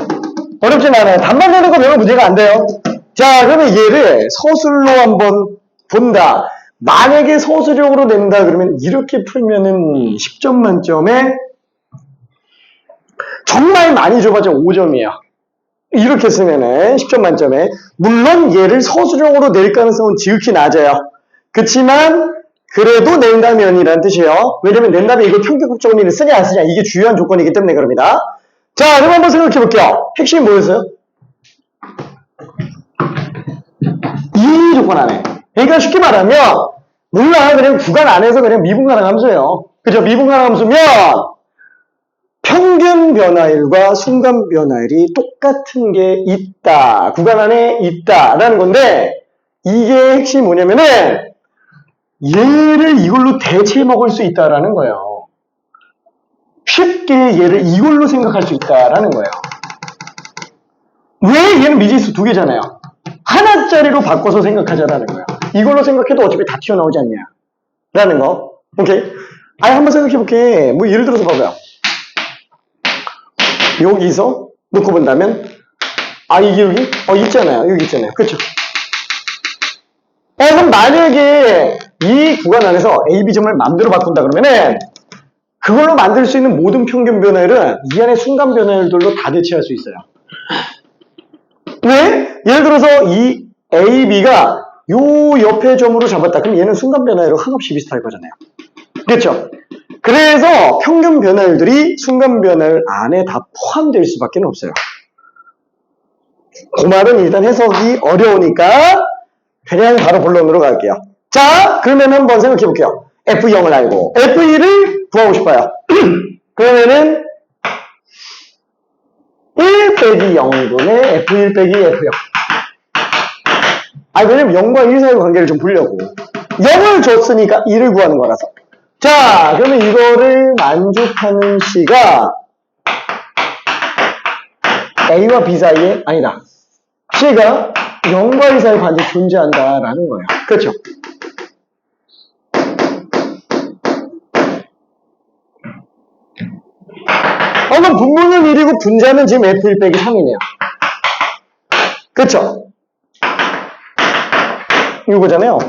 어렵진 않아요. 답만 되는 거 별로 문제가 안 돼요. 자, 그러면 얘를 서술로 한번 본다. 만약에 서술형으로 낸다 그러면 이렇게 풀면은 10점 만점에 정말 많이 줘봤자 5점이에요. 이렇게 쓰면은 10점 만점에. 물론 얘를 서술형으로 낼 가능성은 지극히 낮아요. 그치만 그래도 낸다면이라는 뜻이에요. 왜냐면 낸다면 이걸 평균국 정리를 쓰냐 안 쓰냐 이게 중요한 조건이기 때문에 그럽니다. 자, 그럼 한번 생각해 볼게요. 핵심이 뭐였어요? 이 조건 안에. 그러니까 쉽게 말하면 몰라 그냥 구간 안에서 그냥 미분가능 함수예요. 그죠? 미분가능 함수면 평균 변화율과 순간 변화율이 똑같은 게 있다. 구간 안에 있다라는 건데 이게 핵심이 뭐냐면은 얘를 이걸로 대체해 먹을 수 있다라는 거예요. 쉽게 얘를 이걸로 생각할 수 있다라는 거예요. 왜? 얘는 미지수 2개잖아요. 하나짜리로 바꿔서 생각하자라는 거예요. 이걸로 생각해도 어차피 다 튀어나오지 않냐. 라는 거. 오케이? 아예 한번 생각해 볼게. 뭐 예를 들어서 봐봐요. 여기서 놓고 본다면 이 기울기? 있잖아요. 여기 있잖아요. 그쵸? 그럼 만약에 이 구간 안에서 A, B 점을 마음대로 바꾼다 그러면은 그걸로 만들 수 있는 모든 평균 변화율은 이 안에 순간 변화율들로 다 대체할 수 있어요. 왜? 예를 들어서 이 A, B가 요 옆에 점으로 잡았다. 그럼 얘는 순간 변화율로 한없이 비슷할 거잖아요. 그렇죠? 그래서 평균 변화율들이 순간 변화율 안에 다 포함될 수밖에 없어요. 그 말은 일단 해석이 어려우니까 그냥 바로 본론으로 갈게요. 자, 그러면 한번 생각해 볼게요. F0을 알고 F2를 구하고 싶어요. 그러면은 1 빼기 0분의 F1 빼기 F0. 왜냐면 0과 1 사이의 관계를 좀 보려고. 0을 줬으니까 1을 구하는 거라서. 자, 그러면 이거를 만족하는 C가 A와 B 사이에, 아니다. C가 0과 1 사이에 반드시 존재한다라는 거예요. 그렇죠? 그럼 분모는 1이고 분자는 지금 F1 빼기 3이네요. 그쵸? 이거잖아요.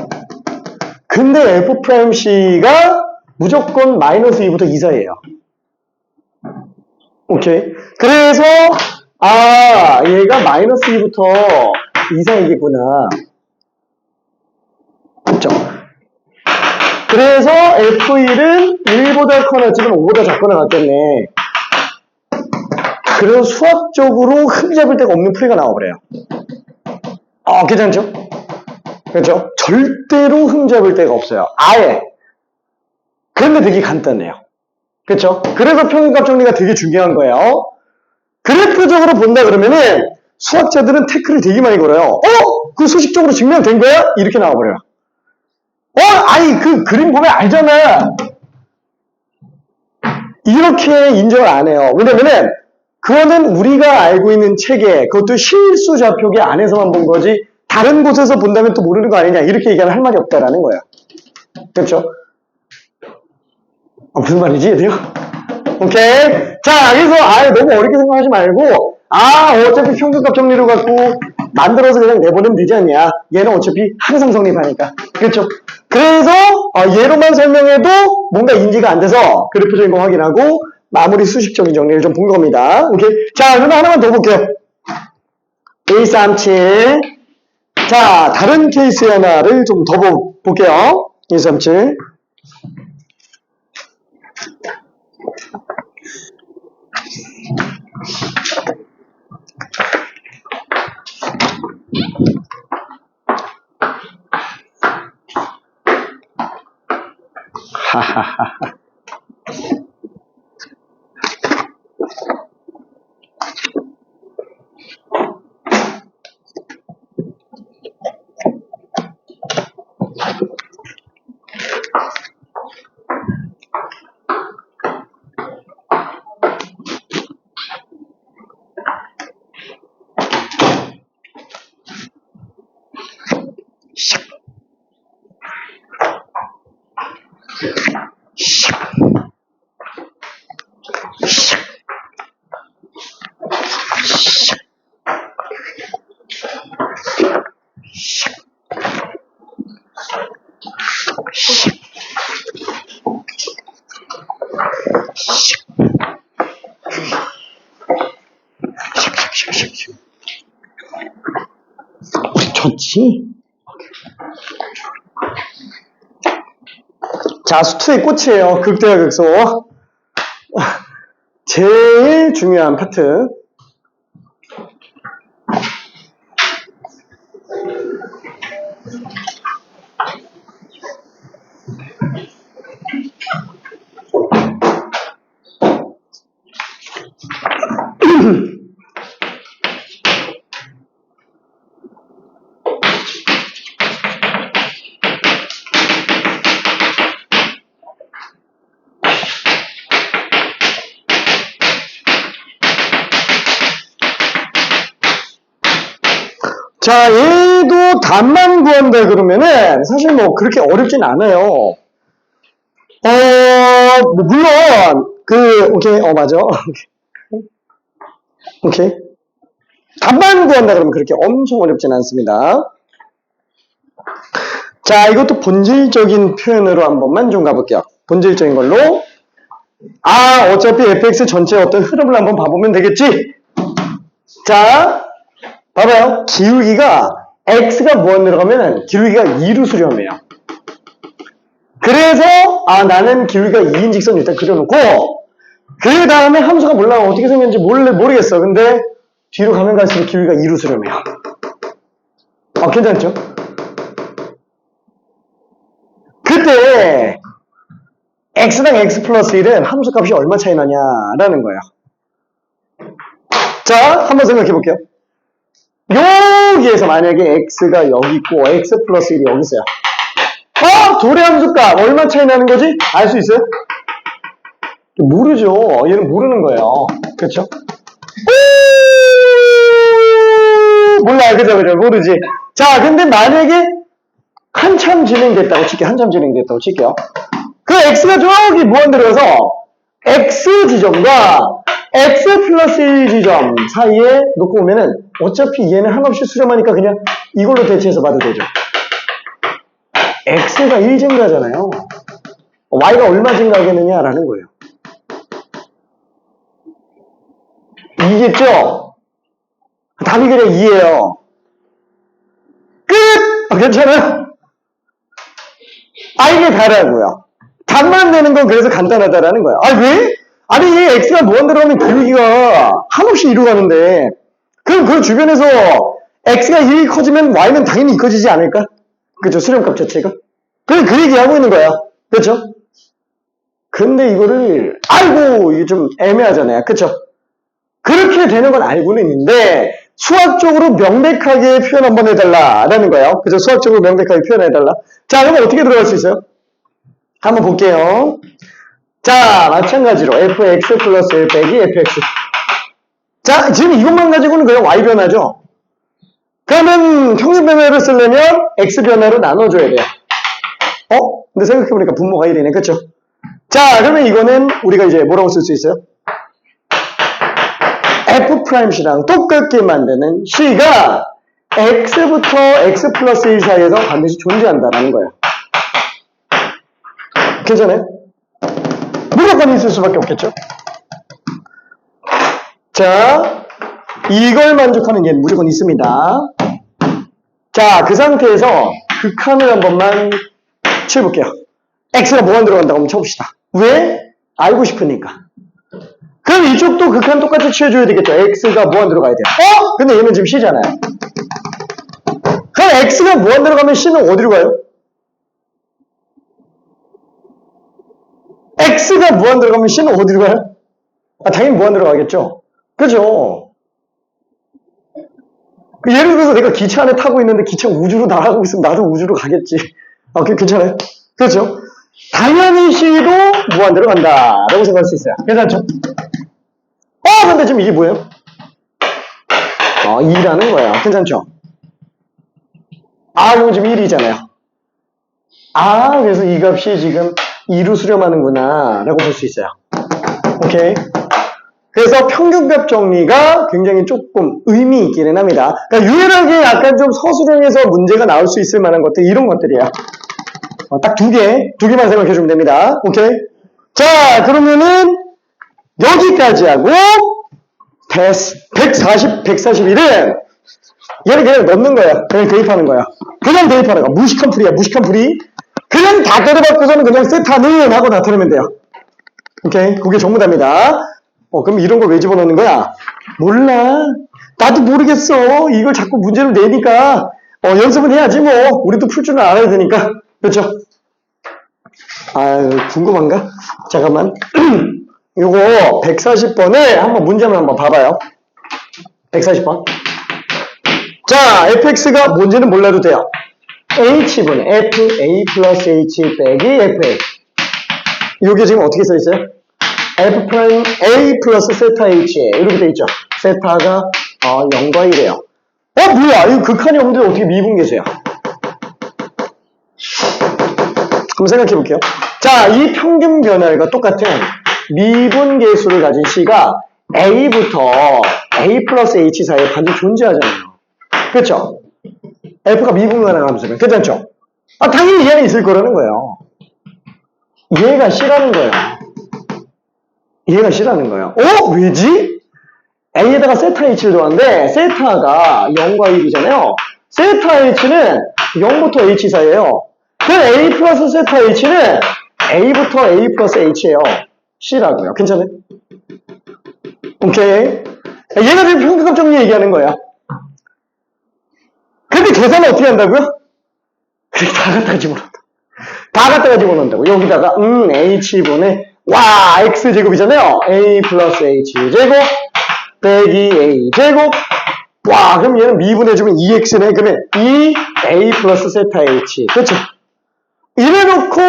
근데 F'C가 무조건 마이너스 2부터 2 사이에요. 오케이. 그래서, 얘가 마이너스 2부터 2 사이겠구나. 그쵸? 그래서 F1은 1보다 커나 지금 5보다 작거나 같겠네. 그래서 수학적으로 흠잡을 데가 없는 풀이가 나와버려요. 괜찮죠? 그렇죠? 절대로 흠잡을 데가 없어요. 아예. 그런데 되게 간단해요. 그렇죠? 그래서 평균값 정리가 되게 중요한 거예요. 그래프적으로 본다 그러면은 수학자들은 태클을 되게 많이 걸어요. 그 수식적으로 증명된 거야? 이렇게 나와버려요. 그 그림 보면 알잖아. 이렇게 인정을 안 해요. 왜냐면은 그거는 우리가 알고 있는 체계, 그것도 실수 좌표계 안에서만 본 거지 다른 곳에서 본다면 또 모르는 거 아니냐 이렇게 얘기하면 할 말이 없다라는 거예요. 그렇죠? 무슨 말이지 얘들요? 오케이. 자, 그래서 너무 어렵게 생각하지 말고 어차피 평균값 정리로 갖고 만들어서 그냥 내보내면 되지 않냐. 얘는 어차피 항상 성립하니까. 그렇죠? 그래서 얘로만 설명해도 뭔가 인지가 안 돼서 그래프적인 거 확인하고 마무리 수식적인 정리를 좀 본 겁니다. 오케이. 자, 그러면 하나만 더 볼게요. 137. 자, 다른 케이스 하나를 좀 더 볼게요. 137. 하하하하. 좋지? 자, 수투의 꽃이에요. 극대화 극소. 제일 중요한 파트. 자, 얘도 답만 구한다 그러면은 사실 뭐 그렇게 어렵진 않아요. 뭐 물론 오케이, 맞아. 오케이. 답만 구한다 그러면 그렇게 엄청 어렵진 않습니다. 자, 이것도 본질적인 표현으로 한 번만 좀 가볼게요. 본질적인 걸로. 어차피 fx 전체의 어떤 흐름을 한번 봐보면 되겠지? 자, 봐봐요. 기울기가 x가 무한 들어가면 기울기가 2로 수렴해요. 그래서 나는 기울기가 2인 직선 일단 그려놓고 그 다음에 함수가 몰라 어떻게 생겼는지 모르겠어. 근데 뒤로 가면 갈수록 기울기가 2로 수렴해요. 괜찮죠? 그때 x당 x 플러스 1은 함수 값이 얼마 차이 나냐라는 거예요. 자, 한번 생각해 볼게요. 여기에서 만약에 x가 여기 있고 x 플러스 1이 여기 있어요. 둘의 함수값 얼마 차이 나는 거지? 알 수 있어요? 모르죠. 얘는 모르는 거예요. 그렇죠? 몰라요. 그죠? 모르지. 자, 근데 만약에 한참 진행됐다고 칠게요. 그 x가 저기 무한 들어서 x 지점과 x 플러스 1 지점 사이에 놓고 오면은 어차피 얘는 한없이 수렴하니까 그냥 이걸로 대체해서 봐도 되죠. x가 1 증가잖아요. y가 얼마 증가하겠느냐라는 거예요. 이겠죠? 답이 그냥 2예요. 끝! 괜찮아요? 이게 다라고요. 답만 내는 건 그래서 간단하다라는 거예요. 왜? 아니, x가 무한 들어가면 기울기가 한없이 2로 가는데, 그럼 그 주변에서 x가 1이 커지면 y는 당연히 커지지 않을까? 그죠? 수렴값 자체가. 그 얘기하고 있는 거야. 그렇죠? 근데 이거를, 이게 좀 애매하잖아요. 그쵸? 그렇게 되는 건 알고는 있는데, 수학적으로 명백하게 표현 한번 해달라라는 거예요. 그죠? 수학적으로 명백하게 표현해달라. 자, 그러면 어떻게 들어갈 수 있어요? 한번 볼게요. 자, 마찬가지로 fx 플러스 1 빼기 fx. 자, 지금 이것만 가지고는 그냥 y 변화죠? 그러면 평균 변화를 쓰려면 x 변화로 나눠줘야 돼요. 근데 생각해보니까 분모가 1이네. 그쵸? 자, 그러면 이거는 우리가 이제 뭐라고 쓸 수 있어요? f'C랑 똑같게 만드는 c가 x부터 x 플러스 1 사이에서 반드시 존재한다라는 거예요. 괜찮아요? 무조건 있을 수밖에 없겠죠? 자, 이걸 만족하는 얘는 무조건 있습니다. 자, 그 상태에서 극한을 한 번만 취해볼게요. x가 무한 들어간다고 한번 쳐봅시다. 왜? 알고 싶으니까. 그럼 이쪽도 극한 똑같이 취해줘야 되겠죠. x가 무한 들어가야 돼요. 근데 얘는 지금 c잖아요. 그럼 x가 무한 들어가면 c는 어디로 가요? x가 무한 들어가면 c는 어디로 가요? 당연히 무한 들어가겠죠. 그죠? 예를 들어서 내가 기차 안에 타고 있는데 기차가 우주로 날아가고 있으면 나도 우주로 가겠지. 괜찮아요? 그렇죠? 당연히 c도 무한 들어간다 라고 생각할 수 있어요. 괜찮죠? 근데 지금 이게 뭐예요? 2라는 거예요. 괜찮죠? 이거 지금 1이잖아요. 그래서 이 값이 지금 2로 수렴하는구나 라고 볼 수 있어요. 오케이. 그래서 평균값 정리가 굉장히 조금 의미 있기는 합니다. 그러니까 유일하게 약간 좀 서술형에서 문제가 나올 수 있을 만한 것들, 이런 것들이에요. 딱 두 개만 생각해 주면 됩니다. 오케이. 자, 그러면은 여기까지 하고 141은 얘를 그냥 넣는 거야. 그냥 대입하는 거야. 그냥 대입하는 거야. 무식한 풀이야. 무식한 풀이. 그냥 다 때려박고서는 그냥 세타는 하고 나타내면 돼요. 오케이. 그게 전부 답니다. 그럼 이런 걸 왜 집어넣는 거야? 몰라. 나도 모르겠어. 이걸 자꾸 문제를 내니까 연습은 해야지 뭐. 우리도 풀 줄은 알아야 되니까. 그렇죠? 궁금한가? 잠깐만. 요거 140번을 한번 문제만 한번 봐봐요. 140번. 자, fx가 뭔지는 몰라도 돼요. h분 fa 플러스 h 빼기 fa. 요게 지금 어떻게 써있어요? f 프라임 a 플러스 세타 h 이렇게 돼있죠. 세타가 0과 1이에요. 뭐야? 이거 극한이 없는데 어떻게 미분계수야? 한번 생각해 볼게요. 자, 이 평균 변화율과 똑같은 미분계수를 가진 c가 a부터 a 플러스 h 사이에 반드시 존재하잖아요. 그렇죠? f가 미분간의 함수면 괜찮죠? 당연히 얘는 있을 거라는 거예요. 얘가 c라는 거예요. 얘가 c라는 거예요. 왜지? a에다가 세타 h를 더하는데 세타가 0과 1이잖아요. 세타 h는 0부터 h 사이에요. 그 a 플러스 세타 h는 a부터 a 플러스 h예요. c라고요. 괜찮아요? 오케이. 얘가 지금 평균값 정리 얘기하는 거야. 근데 계산을 어떻게 한다고요? 다 갖다가 집어넣는다. 다 갖다가 집어넣는다고. 여기다가 h분의 x제곱이잖아요. a 플러스 h제곱 빼기 a제곱. 그럼 얘는 미분해주면 2x네. 그러면 2a 플러스 세타 h. 그렇죠? 이래놓고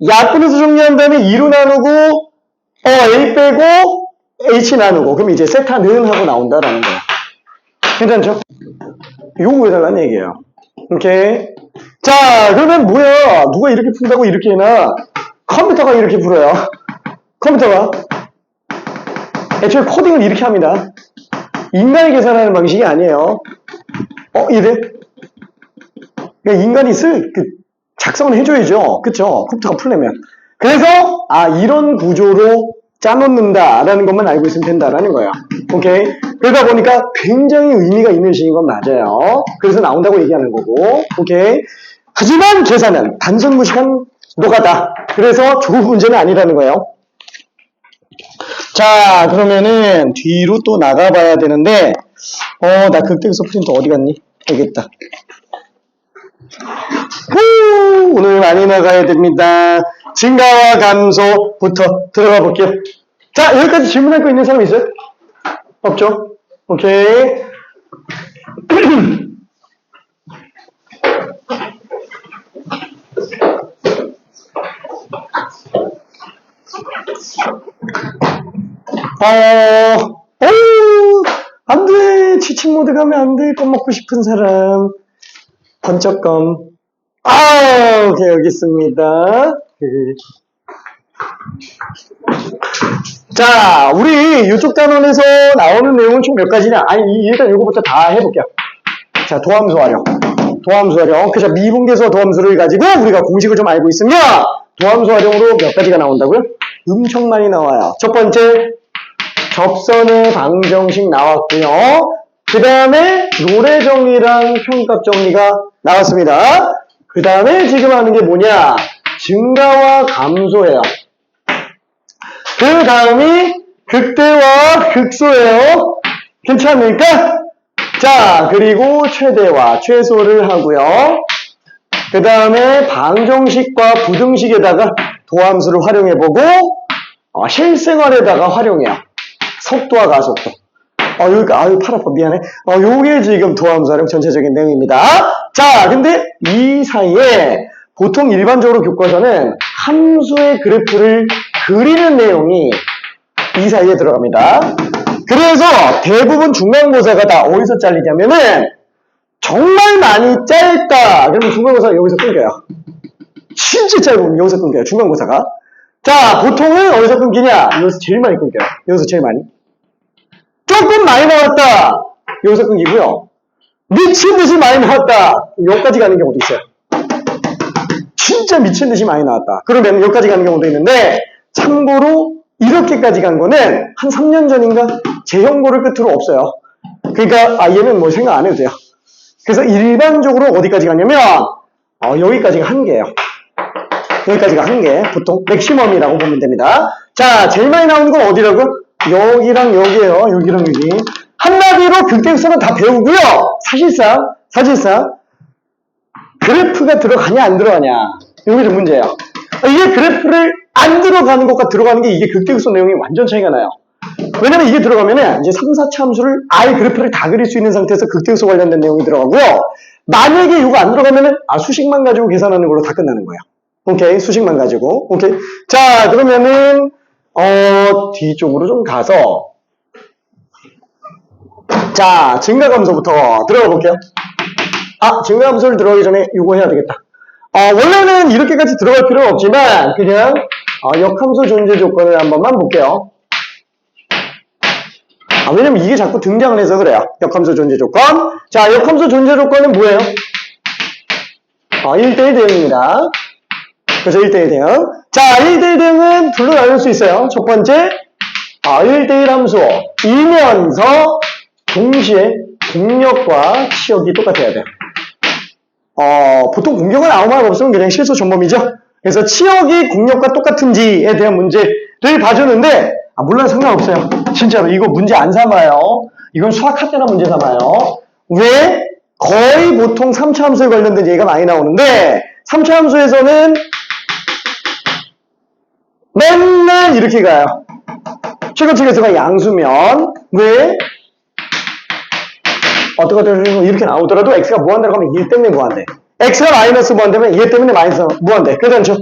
약분해서 정리한 다음에 2로 나누고 a 빼고 h 나누고 그럼 이제 세타는 하고 나온다라는 거야. 괜찮죠? 요거 해달라는 얘기예요. 오케이. 자, 그러면 뭐야? 누가 이렇게 푼다고 이렇게 해나? 컴퓨터가 이렇게 풀어요. 컴퓨터가. 애초에 코딩을 이렇게 합니다. 인간이 계산하는 방식이 아니에요. 이래? 그러니까 인간이 작성을 해줘야죠. 그쵸? 컴퓨터가 풀려면. 그래서, 이런 구조로 짜놓는다라는 것만 알고 있으면 된다라는 거예요. 오케이? 그러다 보니까 굉장히 의미가 있는 식인 건 맞아요. 그래서 나온다고 얘기하는 거고. 오케이? 하지만 계산은 단순 무식한 노가다. 그래서 좋은 문제는 아니라는 거예요. 자, 그러면은 뒤로 또 나가봐야 되는데, 나 극대에서 프린터 어디 갔니? 여기 있다. 오늘 많이 나가야 됩니다. 증가와 감소부터 들어가 볼게요. 자, 여기까지 질문할 거 있는 사람 있어요? 없죠? 오케이. 안 돼. 지침 모드 가면 안 돼. 껌 먹고 싶은 사람. 번쩍껌. 오케이, 여기 있습니다. 자, 우리 이쪽 단원에서 나오는 내용은 총 몇 가지냐? 일단 이거부터 다 해볼게요. 자, 도함수 활용. 도함수 활용. 그래서 미분계수와 도함수를 가지고 우리가 공식을 좀 알고 있으면 도함수 활용으로 몇 가지가 나온다고요? 엄청 많이 나와요. 첫 번째, 접선의 방정식 나왔고요. 그 다음에 노래정리랑 평값 정리가 나왔습니다. 그 다음에 지금 하는 게 뭐냐? 증가와 감소예요. 그 다음이 극대와 극소예요. 괜찮습니까? 자, 그리고 최대와 최소를 하고요. 그 다음에 방정식과 부등식에다가 도함수를 활용해보고 실생활에다가 활용해요. 속도와 가속도. 여기가 팔 아파 미안해. 요게 지금 도함수 활용 전체적인 내용입니다. 자, 근데 이 사이에 보통 일반적으로 교과서는 함수의 그래프를 그리는 내용이 이 사이에 들어갑니다. 그래서 대부분 중간고사가 다 어디서 잘리냐면은 정말 많이 짧다. 그러면 중간고사가 여기서 끊겨요. 진짜 짧으면 여기서 끊겨요. 중간고사가. 자, 보통은 어디서 끊기냐? 여기서 제일 많이 끊겨요. 여기서 제일 많이. 조금 많이 나왔다. 여기서 끊기고요. 미친 듯이 많이 나왔다. 여기까지 가는 경우도 있어요. 진짜 미친 듯이 많이 나왔다. 그러면 여기까지 가는 경우도 있는데 참고로 이렇게까지 간 거는 한 3년 전인가 재형고를 끝으로 없어요. 그러니까 얘는 뭐 생각 안 해도 돼요. 그래서 일반적으로 어디까지 가냐면 여기까지가 한계예요. 여기까지가 한계. 보통 맥시멈이라고 보면 됩니다. 자, 제일 많이 나오는 건 어디라고요? 여기랑 여기예요. 여기랑 여기. 한마디로 극대극소는 다 배우고요. 사실상 그래프가 들어가냐 안 들어가냐 이게 좀 문제예요. 이게 그래프를 안 들어가는 것과 들어가는 게 이게 극대극소 내용이 완전 차이가 나요. 왜냐면 이게 들어가면은 이제 3, 4차 함수를 아예 그래프를 다 그릴 수 있는 상태에서 극대극소 관련된 내용이 들어가고요. 만약에 이거 안 들어가면은 수식만 가지고 계산하는 걸로 다 끝나는 거예요. 오케이, 수식만 가지고. 오케이. 자, 그러면은 뒤쪽으로 좀 가서 자, 증가감소부터 들어가 볼게요. 증가함수를 들어가기 전에 이거 해야 되겠다. 원래는 이렇게까지 들어갈 필요는 없지만 그냥 역함수 존재 조건을 한 번만 볼게요. 왜냐면 이게 자꾸 등장을 해서 그래요. 역함수 존재 조건. 자, 역함수 존재 조건은 뭐예요? 1대1 대응입니다. 그래서 1대1 대응. 자, 1대1 대응은 둘로 나눌 수 있어요. 첫 번째, 1대1 함수이면서 동시에 공력과 치역이 똑같아야 돼요. 보통 공격은 아무 말 없으면 그냥 실수 전범이죠. 그래서 치역이 공력과 똑같은지에 대한 문제를 봐주는데, 물론 상관없어요. 진짜로 이거 문제 안 삼아요. 이건 수학할 때나 문제 삼아요. 왜? 거의 보통 3차 함수에 관련된 얘기가 많이 나오는데 3차 함수에서는 맨날 이렇게 가요. 최고측에서가 양수면 왜? 어떻게 이렇게 나오더라도 x가 무한대로 가면 얘 때문에 무한대. x가 마이너스 무한대면 얘 때문에 마이너스 무한대. 그렇죠?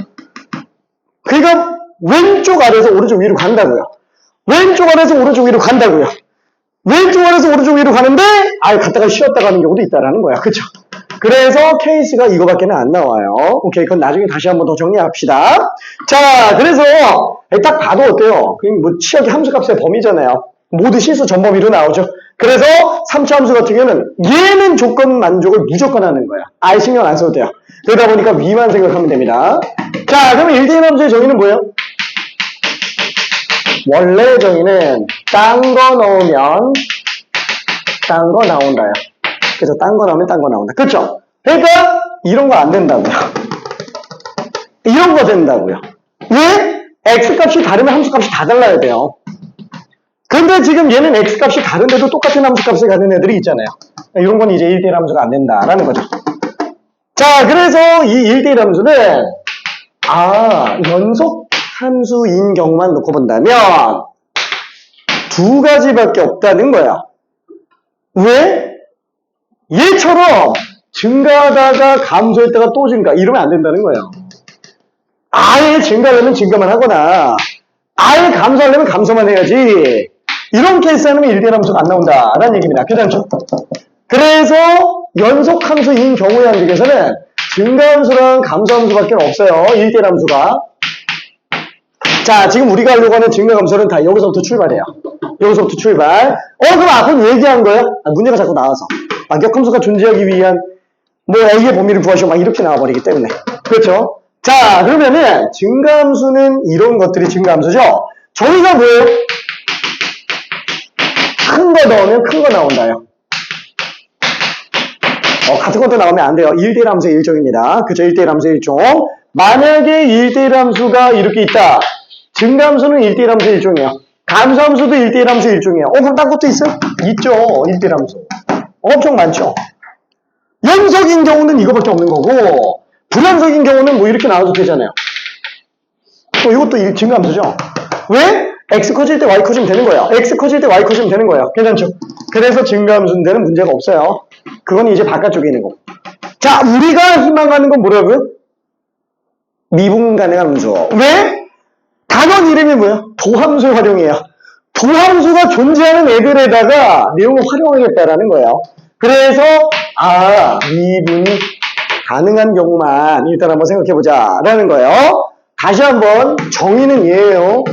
그러니까 왼쪽 아래에서 오른쪽 위로 간다고요. 왼쪽 아래에서 오른쪽 위로 간다고요. 왼쪽 아래에서 오른쪽 위로 가는데 갔다가 쉬었다 가는 경우도 있다라는 거야. 그쵸? 그래서 케이스가 이거밖에는 안 나와요. 오케이, 그건 나중에 다시 한번 더 정리합시다. 자, 그래서 딱 봐도 어때요? 뭐 치역이 함수값의 범위잖아요. 모두 실수 전범위로 나오죠. 그래서 3차 함수 같은 경우는 얘는 조건 만족을 무조건 하는 거야. 아예 신경 안 써도 돼요. 그러다 보니까 위만 생각하면 됩니다. 자, 그러면 1대1 함수의 정의는 뭐예요? 원래 정의는 딴 거 넣으면 딴 거 나온다요. 그래서 딴 거 넣으면 딴 거 나온다. 그렇죠? 그러니까 이런 거 안 된다고요. 이런 거 된다고요. 왜? x값이 다르면 함수값이 다 달라야 돼요. 근데 지금 얘는 x값이 다른데도 똑같은 함수값을 가진 애들이 있잖아요. 이런 건 이제 1대1 함수가 안 된다라는 거죠. 자, 그래서 이 1대1 함수는 연속 함수인 경우만 놓고 본다면 두 가지밖에 없다는 거야. 왜? 얘처럼 증가하다가 감소했다가 또 증가 이러면 안 된다는 거예요. 아예 증가하려면 증가만 하거나 아예 감소하려면 감소만 해야지. 이런 케이스 하면 1대1 함수가 안 나온다라는 얘기입니다. 괜찮죠? 그래서 연속 함수인 경우의 함수에서는 증가함수랑 감소함수밖에 없어요. 1대1 함수가. 자, 지금 우리가 하려고 하는 증가함수는 다 여기서부터 출발해요. 여기서부터 출발. 그럼 앞은 얘기한 거예요? 문제가 자꾸 나와서. 역함수가 존재하기 위한 A의 범위를 구하시오. 이렇게 나와버리기 때문에. 그렇죠? 자, 그러면은 증가함수는 이런 것들이 증가함수죠. 정의가 뭐예요? 큰 거 넣으면 큰 거 나온다요. 같은 것도 나오면 안 돼요. 1대1 함수의 일종입니다. 그죠? 1대1 함수의 일종. 만약에 1대1 함수가 이렇게 있다. 증가함수는 1대1 함수의 일종이에요. 감소함수도 1대1 함수의 일종이에요. 그럼 딴 것도 있어요? 있죠. 1대1 함수. 엄청 많죠. 연속인 경우는 이거밖에 없는 거고, 불연속인 경우는 뭐 이렇게 나와도 되잖아요. 또 이것도 증가함수죠. 왜? x 커질 때 y 커지면 되는 거예요. x 커질 때 y 커지면 되는 거예요. 괜찮죠? 그래서 증가함수인데는 문제가 없어요. 그건 이제 바깥쪽에 있는 거고. 자, 우리가 희망하는 건 뭐라고요? 미분 가능한 함수. 왜? 단원 이름이 뭐예요? 도함수 활용이에요. 도함수가 존재하는 애들에다가 내용을 활용하겠다라는 거예요. 그래서 미분이 가능한 경우만 일단 한번 생각해보자 라는 거예요. 다시 한번 정의는 얘예요.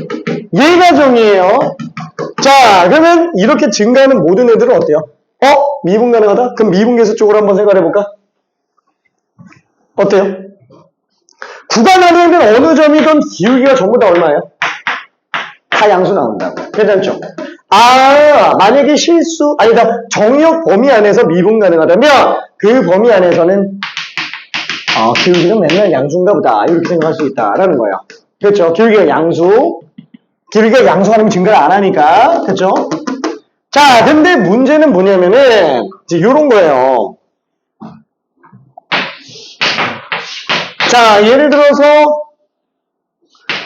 얘가 정의예요. 자, 그러면 이렇게 증가하는 모든 애들은 어때요? 미분 가능하다? 그럼 미분계수 쪽으로 한번 생각해볼까? 어때요? 구간 안에는 어느 점이든 기울기가 전부 다 얼마예요? 다 양수 나온다고. 괜찮죠? 만약에 정의역 범위 안에서 미분 가능하다면 그 범위 안에서는 기울기는 맨날 양수인가 보다. 이렇게 생각할 수 있다라는 거예요. 그렇죠? 기울기가 양수 아니면 증가를 안 하니까. 그렇죠? 자, 근데 문제는 뭐냐면은 이제 요런 거예요. 자, 예를 들어서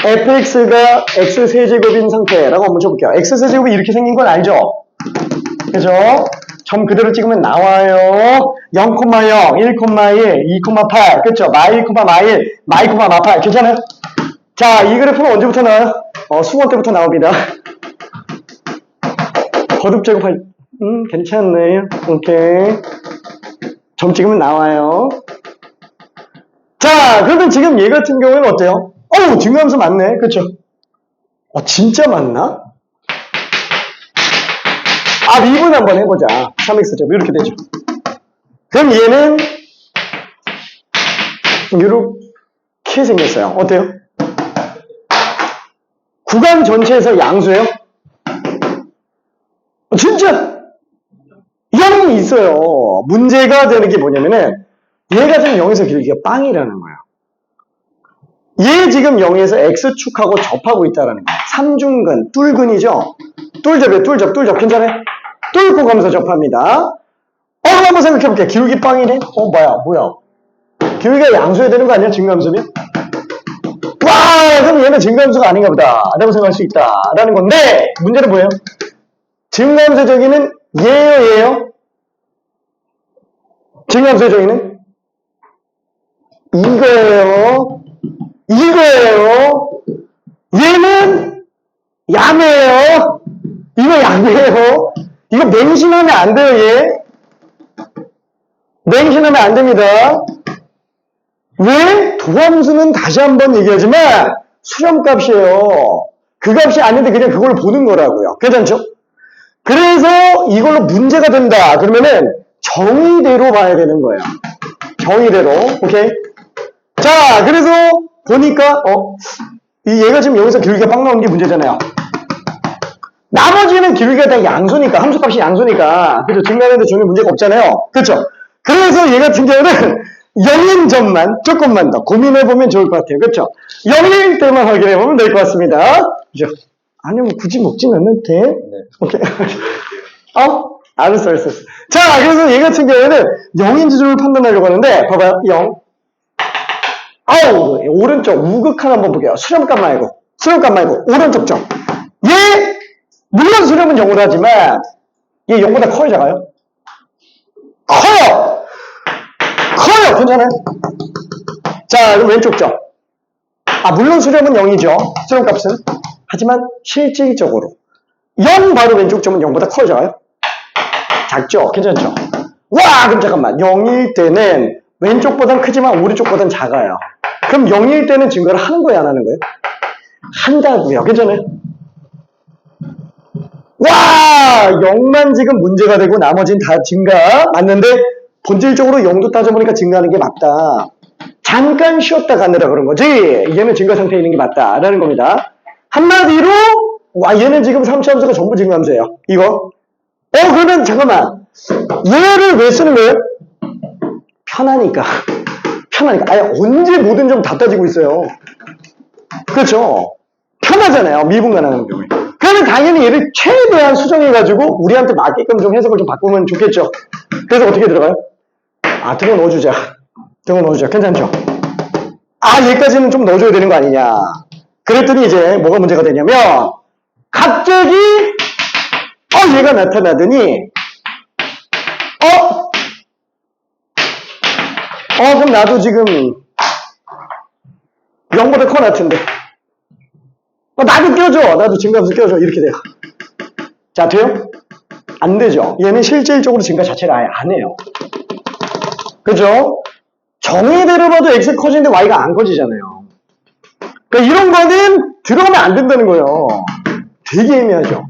fx가 x세제곱인 상태라고 한번 쳐볼게요. x세제곱이 이렇게 생긴 건 알죠? 그죠? 점 그대로 찍으면 나와요. 0,0, 1,1, 2,8, 그쵸? 마일, 마일, 마8. 괜찮아요? 자, 이 그래프는 언제부터 나와요? 수원 때부터 나옵니다. 거듭 제곱할, 괜찮네요. 오케이. 점 찍으면 나와요. 자, 그러면 지금 얘 같은 경우에는 어때요? 증가함수 맞네. 그쵸? 진짜 맞나? 미분 한번 해보자. 3x제곱. 이렇게 되죠. 그럼 얘는 이렇게 생겼어요. 어때요? 구간 전체에서 양수예요? 진짜 0이 있어요. 문제가 되는 게 뭐냐면은 얘가 지금 0에서 길기가 빵이라는 거예요. 얘 지금 0에서 x축하고 접하고 있다라는 거예요. 삼중근, 뚫근이죠? 뚫접. 괜찮아요? 뚫고 가면서 접합니다. 한번 생각해볼게요. 기울기 빵이네? 뭐야. 기울기가 양수해야 되는 거 아니야? 증가함수면? 그럼 얘는 증가함수가 아닌가 보다. 라고 생각할 수 있다. 라는 건데, 문제는 뭐예요? 증가함수의 정의는 얘예요? 증가함수의 정의는? 이거예요. 얘는 양이에요. 이거 양이에요. 이거 맹신하면 안 돼요, 얘. 맹신하면 안 됩니다. 왜? 도함수는 다시 한번 얘기하지만 수렴값이에요. 그 값이 아닌데 그냥 그걸 보는 거라고요. 괜찮죠? 그래서 이걸로 문제가 된다. 그러면은 정의대로 봐야 되는 거예요. 정의대로. 오케이? 자, 그래서 보니까 얘가 지금 여기서 기울기가 빵 나오는 게 문제잖아요. 나머지는 기울기가 다 양수니까, 함수값이 양수니까, 그죠? 증가하는데 전혀 문제가 없잖아요. 그렇죠? 그래서 얘 같은 경우는 0인 점만 조금만 더 고민해보면 좋을 것 같아요. 그렇죠? 0일 때만 확인해보면 될 것 같습니다. 그죠? 아니면 굳이 먹진 않는데. 네. 오케이. 알았어. 자, 그래서 얘 같은 경우에는 0인지 좀 판단하려고 하는데, 봐봐요. 0. 오른쪽 우극한 한번 볼게요. 수렴값 말고, 오른쪽 점. 얘, 물론 수렴은 0으로 하지만, 얘 0보다 커요, 작아요? 커요! 괜찮아요? 자, 그럼 왼쪽 점. 물론 수렴은 0이죠. 수렴값은. 하지만 실질적으로 0 바로 왼쪽 점은 0보다 커요, 작아요? 작죠? 괜찮죠? 그럼 잠깐만. 0일 때는 왼쪽보단 크지만 오른쪽보단 작아요. 그럼 0일 때는 증가를 하는 거예요, 안 하는 거예요? 한다고요. 괜찮아요? 0만 지금 문제가 되고 나머지는 다 증가 맞는데 본질적으로 0도 따져보니까 증가하는 게 맞다. 잠깐 쉬었다 가느라 그런 거지. 얘는 증가 상태에 있는 게 맞다라는 겁니다. 한마디로 얘는 지금 3차 함수가 전부 증가함수예요. 이거 그러면 잠깐만. 얘를 왜 쓰는 거예요? 편하니까. 편하니까. 아예 언제 뭐든 좀 다 따지고 있어요. 그렇죠? 편하잖아요. 미분간하는 경우에. 그러면 당연히 얘를 최대한 수정해가지고 우리한테 맞게끔 좀 해석을 좀 바꾸면 좋겠죠. 그래서 어떻게 들어가요? 등호 넣어주자. 등호 넣어주자. 괜찮죠? 얘까지는 좀 넣어줘야 되는 거 아니냐. 그랬더니 이제 뭐가 문제가 되냐면 갑자기 얘가 나타나더니 그럼 나도 지금 0보다 커 같은데 나도 껴줘. 나도 증가함수 껴줘. 이렇게 돼요. 자, 돼요? 안 되죠. 얘는 실질적으로 증가 자체를 아예 안 해요. 그죠? 정의대로 봐도 x 커지는데 y가 안 커지잖아요. 그러니까 이런 거는 들어가면 안 된다는 거예요. 되게 애매하죠.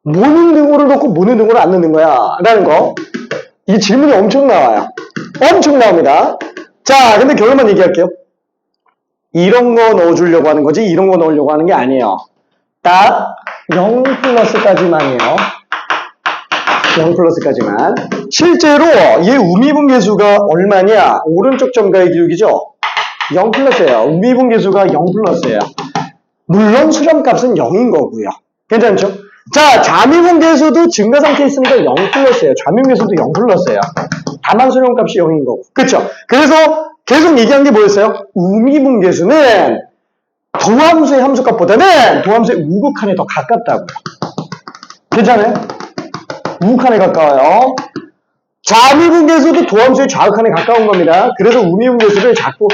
뭐는 등호를 넣고 뭐는 등호를 안 넣는 거야 라는 거. 이 질문이 엄청 나와요. 엄청 나옵니다. 자, 근데 결론만 얘기할게요. 이런 거 넣어주려고 하는 거지 이런 거 넣으려고 하는 게 아니에요. 딱 0 플러스까지만이에요. 0 플러스까지만. 실제로 얘 우미분계수가 얼마냐? 오른쪽 점가의 기울기죠? 0 플러스예요. 우미분계수가 0 플러스예요. 물론 수렴값은 0인 거고요. 괜찮죠? 자, 좌미분계수도 증가 상태에 있으니까 0 플러스예요. 좌미분계수도 0 플러스예요. 다만 수렴값이 0인 거고. 그쵸? 그래서 계속 얘기한 게 뭐였어요? 우미분계수는 도함수의 함수값보다는 도함수의 우극한에 더 가깝다고요. 괜찮아요? 우극한에 가까워요. 좌미분계수도 도함수의 좌극한에 가까운 겁니다. 그래서 우미분계수를 자꾸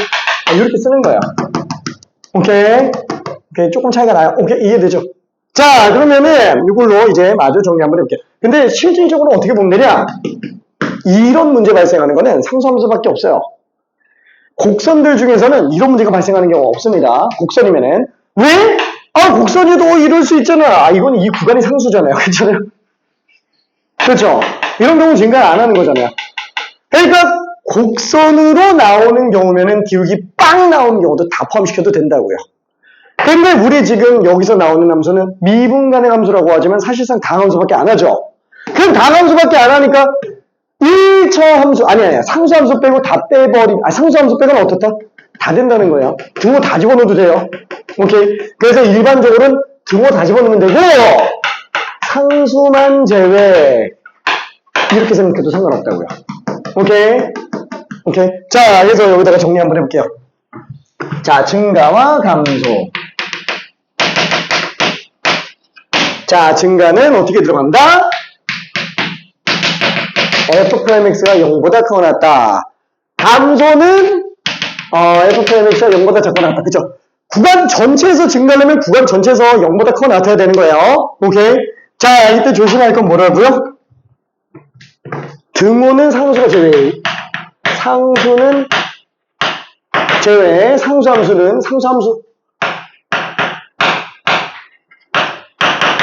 이렇게 쓰는 거예요. 오케이? 조금 차이가 나요. 오케이? 이해되죠? 자, 그러면은 이걸로 이제 마저 정리 한번 해볼게요. 근데 실질적으로 어떻게 보면 되냐? 이런 문제 발생하는 거는 상수함수밖에 없어요. 곡선들 중에서는 이런 문제가 발생하는 경우가 없습니다. 곡선이면은. 왜? 곡선이도 이럴 수 있잖아. 이건 이 구간이 상수잖아요. 그렇잖아요? 그렇죠? 이런 경우 증가를 안 하는 거잖아요. 그러니까 곡선으로 나오는 경우면은 기울기 빵 나오는 경우도 다 포함시켜도 된다고요. 근데 우리 지금 여기서 나오는 함수는 미분간의 함수라고 하지만 사실상 다항함수밖에 안 하죠. 그럼 다항함수밖에 안 하니까 1차 함수, 아니, 상수함수 빼고 다 상수함수 빼고는 어떻다? 다 된다는 거예요. 등호 다 집어넣어도 돼요. 오케이. 그래서 일반적으로는 등호 다 집어넣으면 되고, 상수만 제외. 이렇게 생각해도 상관없다고요. 오케이. 오케이. 자, 그래서 여기다가 정리 한번 해볼게요. 자, 증가와 감소. 자, 증가는 어떻게 들어간다? f'(x가 0보다 크거나 같다. 감소는 f'(x가 0보다 작거나 같다. 그쵸? 구간 전체에서 증가하려면 구간 전체에서 0보다 크거나 같아야 되는 거예요. 오케이? 자, 이때 조심할 건 뭐라고요? 등호는 상수가 제외. 상수는 제외. 상수함수는 상수함수.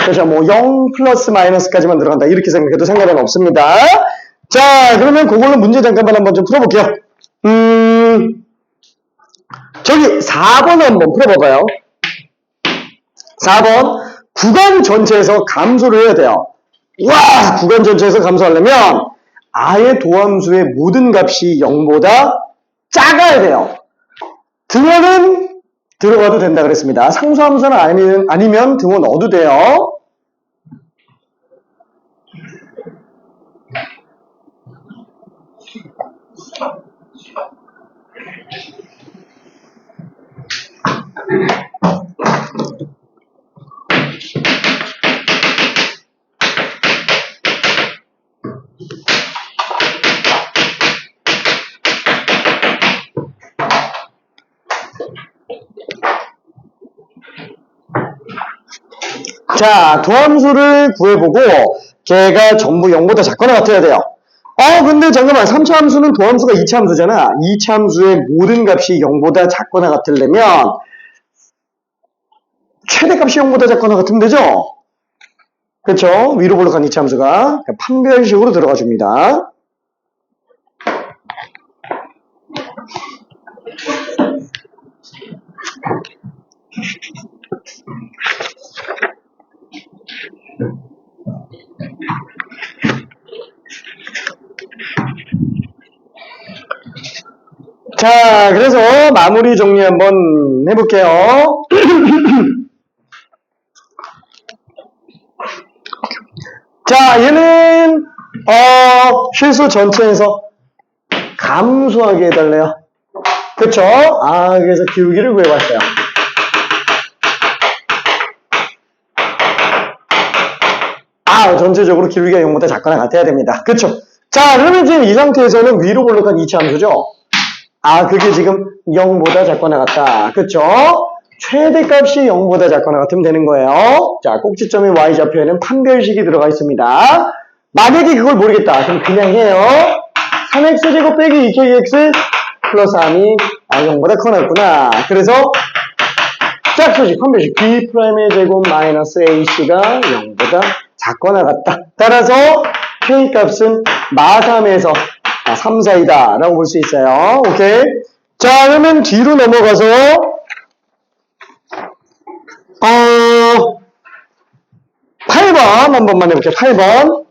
그렇죠. 뭐 0 플러스 마이너스까지만 들어간다. 이렇게 생각해도 상관은 없습니다. 자, 그러면 그걸로 문제 잠깐만 한번 좀 풀어볼게요. 저기 4번 한번 풀어봐봐요. 4번. 구간 전체에서 감소를 해야 돼요. 와! 구간 전체에서 감소하려면 아예 도함수의 모든 값이 0보다 작아야 돼요. 등호는 들어가도 된다 그랬습니다. 상수함수는 아니면 등호 넣어도 돼요. 자, 도함수를 구해보고 걔가 전부 0보다 작거나 같아야 돼요. 근데 잠깐만 3차 함수는 도함수가 2차 함수잖아. 2차 함수의 모든 값이 0보다 작거나 같으려면 최대값이 0보다 작거나 같으면 되죠? 그렇죠? 위로 볼록한 2차 함수가 판별식으로 들어가 줍니다. 자, 그래서 마무리 정리 한번 해볼게요. 자, 얘는 실수 전체에서 감소하게 해달래요. 그쵸? 그래서 기울기를 구해봤어요. 전체적으로 기울기가 0보다 작거나 같아야 됩니다. 그쵸? 자, 그러면 지금 이 상태에서는 위로 볼록한 이치 함수죠? 그게 지금 0보다 작거나 같다. 그쵸? 최대값이 0보다 작거나 같으면 되는 거예요. 자, 꼭지점의 y좌표에는 판별식이 들어가 있습니다. 만약에 그걸 모르겠다. 그럼 그냥 해요. 3x제곱 빼기 2kx 플러스 3이 0보다 커났구나. 그래서 짝수식 판별식 b'의 제곱 마이너스 ac가 0보다 작거나 같다. 따라서 k값은 마3에서 3 사이다 라고 볼 수 있어요. 오케이. 자, 그러면 뒤로 넘어가서 8번 한 번만 해볼게요. 8번.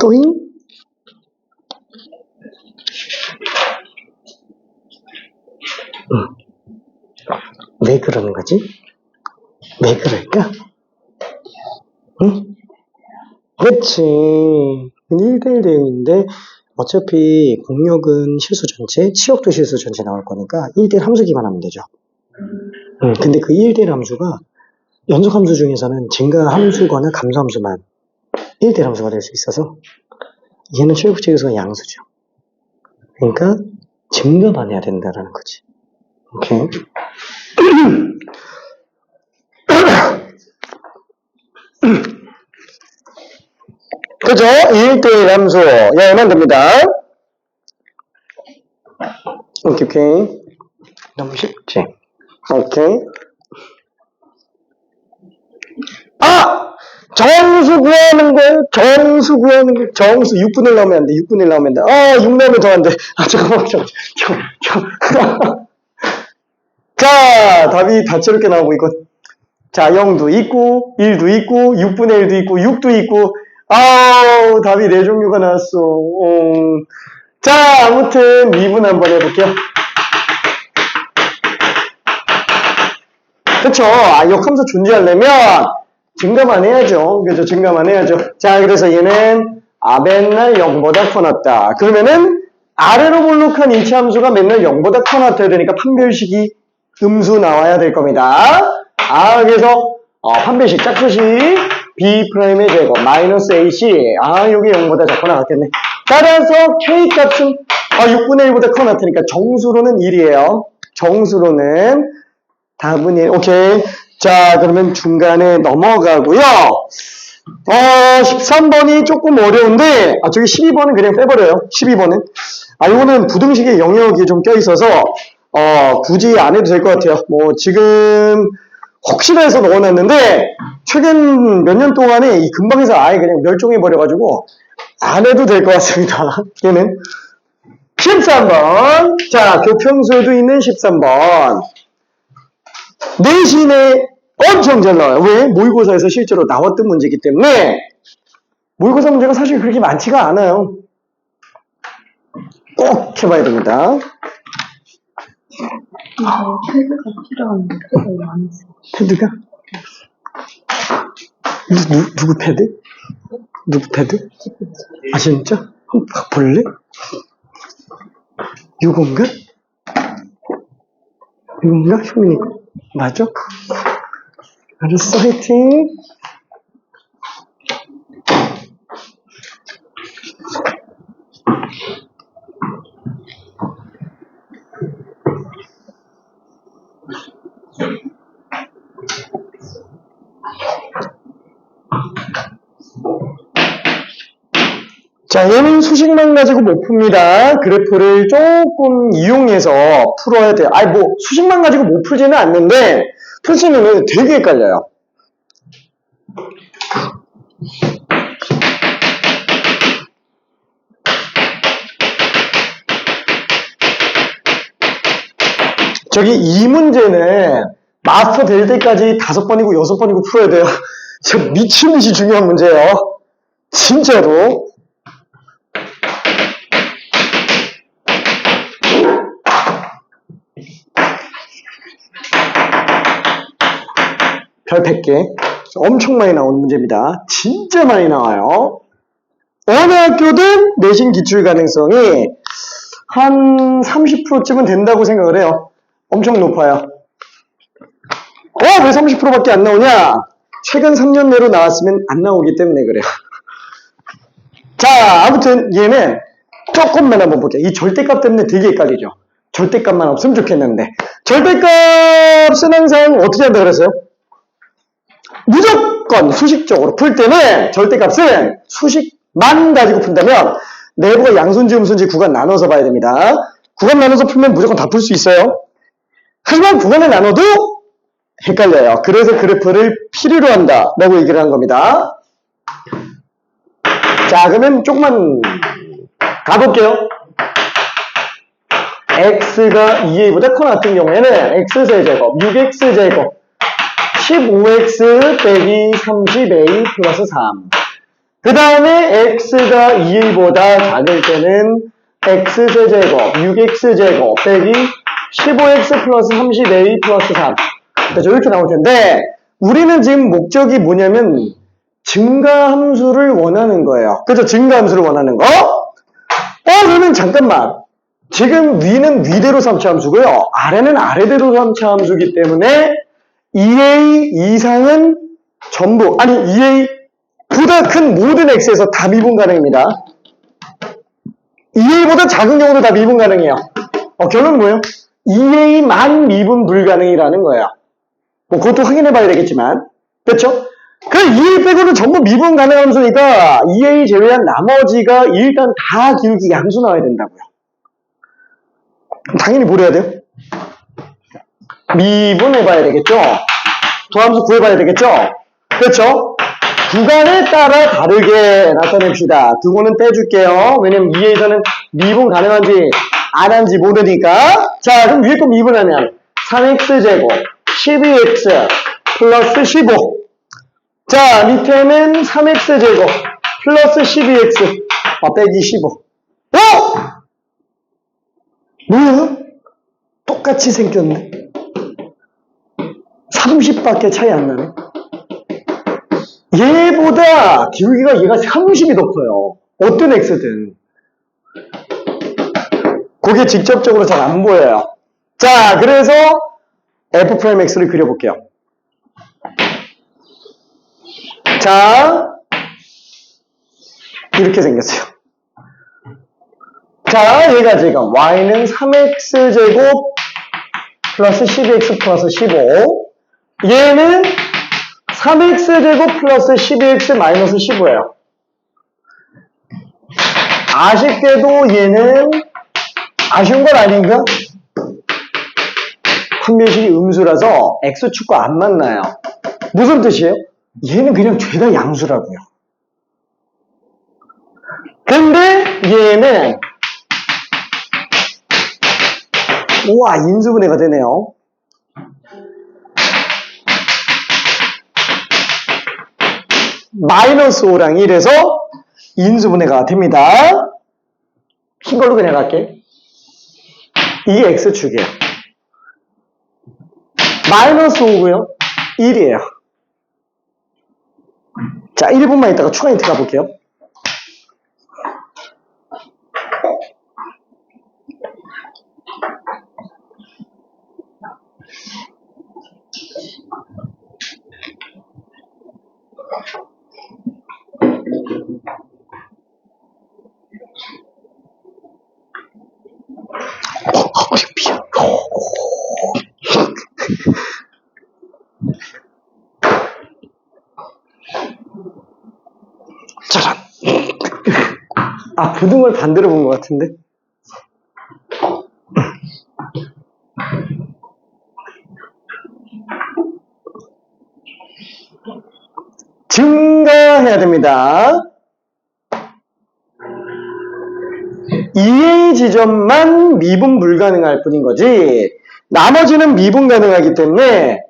또잉? 왜 그러는 거지? 왜 그럴까? 응? 그치. 1대1 대응인데 어차피 공역은 실수 전체, 치역도 실수 전체 나올 거니까 1대1 함수기만 하면 되죠. 근데 그 1대1 함수가 연속 함수 중에서는 증가 함수거나 감소 함수만 1대1 함수가 될 수 있어서 얘는 최고치에서 양수죠. 그러니까 증가만 해야 된다라는 거지. 오케이. 그죠? 1대1 함수 얘만 됩니다. 오케이. 너무 쉽지? 오케이. 정수 구하는 거예요. 정수 구하는 거. 정수 6분의 1 나오면 안 돼. 6분의 1 나오면 안 돼. 6 나오면 더 안 돼. 잠깐만. 자, 답이 다채롭게 나오고 있고. 자, 0도 있고, 1도 있고, 6분의 1도 있고, 6도 있고. 답이 4종류가 나왔어. 자, 아무튼 미분 한번 해볼게요. 그쵸? 역함수 존재하려면 증가만 해야죠. 그죠? 증가만 해야죠. 자, 그래서 얘는 맨날 0보다 커놨다. 그러면은 아래로 볼록한 이치함수가 맨날 0보다 커놨어야 되니까 판별식이 음수 나와야 될 겁니다. 그래서 판별식 짝수식 b'의 제곱 마이너스 ac 여기 0보다 작거나 같겠네. 따라서 k값은 6분의 1보다 커놨으니까 정수로는 1이에요. 정수로는 답은 1. 오케이. 자, 그러면 중간에 넘어가고요. 13번이 조금 어려운데, 저기 12번은 그냥 빼버려요. 12번은. 이거는 부등식의 영역이 좀 껴있어서, 굳이 안 해도 될 것 같아요. 지금, 혹시나 해서 넣어놨는데, 최근 몇 년 동안에 이 근방에서 아예 그냥 멸종해버려가지고, 안 해도 될 것 같습니다. 얘는. 13번. 자, 교평수에도 있는 13번. 내신에 엄청 잘 나와요. 왜? 모의고사에서 실제로 나왔던 문제이기 때문에 모의고사 문제가 사실 그렇게 많지가 않아요. 꼭 해봐야 됩니다. 이거 패드가 필요한데 패드가 안 있어. 패드가? 누구 패드? 누구 패드? 아, 진짜? 한번 볼래? 요건가? 이건가? 효민이 거. 맞아? 알았어, 화이팅! 자, 얘는 수식만 가지고 못 풉니다. 그래프를 조금 이용해서 풀어야 돼요. 아니, 뭐, 수식만 가지고 못 풀지는 않는데, 풀시면 되게 헷갈려요. 저기 이 문제는 마스터 될 때까지 5번이고 6번이고 풀어야 돼요. 저 미친 듯이 중요한 문제예요. 진짜로. 별 100개. 엄청 많이 나오는 문제입니다. 진짜 많이 나와요. 어느 학교든 내신 기출 가능성이 한 30%쯤은 된다고 생각을 해요. 엄청 높아요. 왜 30%밖에 안 나오냐? 최근 3년 내로 나왔으면 안 나오기 때문에 그래요. 자, 아무튼 얘는 조금만 한번 볼게요. 이 절대값 때문에 되게 헷갈리죠. 절대값만 없으면 좋겠는데. 절대값은 항상 어떻게 한다 그랬어요? 무조건 수식적으로 풀 때는 절대값은 수식만 가지고 푼다면 내부가 양수인지 음수인지 구간 나눠서 봐야 됩니다. 구간 나눠서 풀면 무조건 다 풀 수 있어요. 하지만 구간을 나눠도 헷갈려요. 그래서 그래프를 필요로 한다 라고 얘기를 한 겁니다. 자, 그러면 조금만 가볼게요. x가 2a보다 커 같은 경우에는 x세제곱, 6x제곱 15x 빼기 30a 플러스 3. 그 다음에 x가 2a보다 작을 때는 x세제곱, 6x제곱 빼기 15x 플러스 30a 플러스 3. 그렇죠? 이렇게 나올 텐데, 우리는 지금 목적이 뭐냐면, 증가함수를 원하는 거예요. 그죠? 증가함수를 원하는 거. 그러면 잠깐만. 지금 위는 위대로 3차 함수고요. 아래는 아래대로 3차 함수이기 때문에 2a 이상은 전부, 아니 2a보다 큰 모든 x에서 다 미분 가능입니다. 2a보다 작은 경우도 다 미분 가능해요. 결론은 뭐예요? 2a만 미분 불가능이라는 거예요. 뭐 그것도 확인해 봐야 되겠지만, 그렇죠? 그 2a 빼고는 전부 미분 가능한 함수니까 2a 제외한 나머지가 일단 다 기울기 양수 나와야 된다고요. 당연히 뭘 해야 돼요? 미분해 봐야 되겠죠? 도함수 구해 봐야 되겠죠? 그렇죠? 구간에 따라 다르게 나타냅시다. 두고는 떼줄게요. 왜냐면 2a에서는 미분 가능한지 안 한지 모르니까. 자, 그럼 위에 거 미분하면 3x제곱 12x 플러스 15. 자, 밑에는 3x제곱 플러스 12x 빼기 15. 뭐야? 똑같이 생겼네. 30밖에 차이 안 나네. 얘보다 기울기가 얘가 30이 더 커요. 어떤 x든. 그게 직접적으로 잘 안 보여요. 자, 그래서 f'x를 그려볼게요. 자, 이렇게 생겼어요. 자, 얘가 지금 y는 3x제곱 플러스 12x 플러스 15. 얘는 3x제곱 플러스 12x 마이너스 15예요. 아쉽게도 얘는 아쉬운 건 아닌가? 분배식이 음수라서 x축과 안 만나요. 무슨 뜻이에요? 얘는 그냥 죄다 양수라고요. 근데 얘는 우와, 인수분해가 되네요. 마이너스 5랑 1에서 인수분해가 됩니다. 흰 걸로 그냥 갈게. 이게 x축이에요. 마이너스 5고요. 1이에요. 자, 1분만 있다가 추가 힌트 가볼게요. 짜잔. 아, 보는 걸 반대로 본 것 같은데. 증가해야 됩니다. EA 지점만 미분 불가능할 뿐인 거지, 나머지는 미분 가능하기 때문에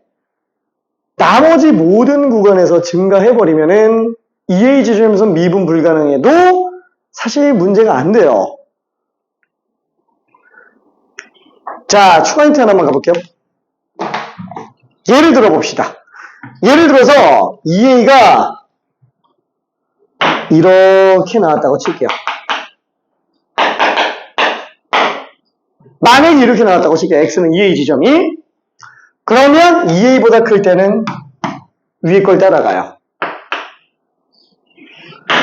나머지 모든 구간에서 증가해버리면은 EA 지점에서 미분 불가능해도 사실 문제가 안 돼요. 자, 추가 힌트 하나만 가볼게요. 예를 들어 봅시다. 예를 들어서 EA가 이렇게 나왔다고 칠게요. 만약에 이렇게 나왔다고 칠게요. X는 EA 지점이. 그러면 EA보다 클 때는 위에 걸 따라가요.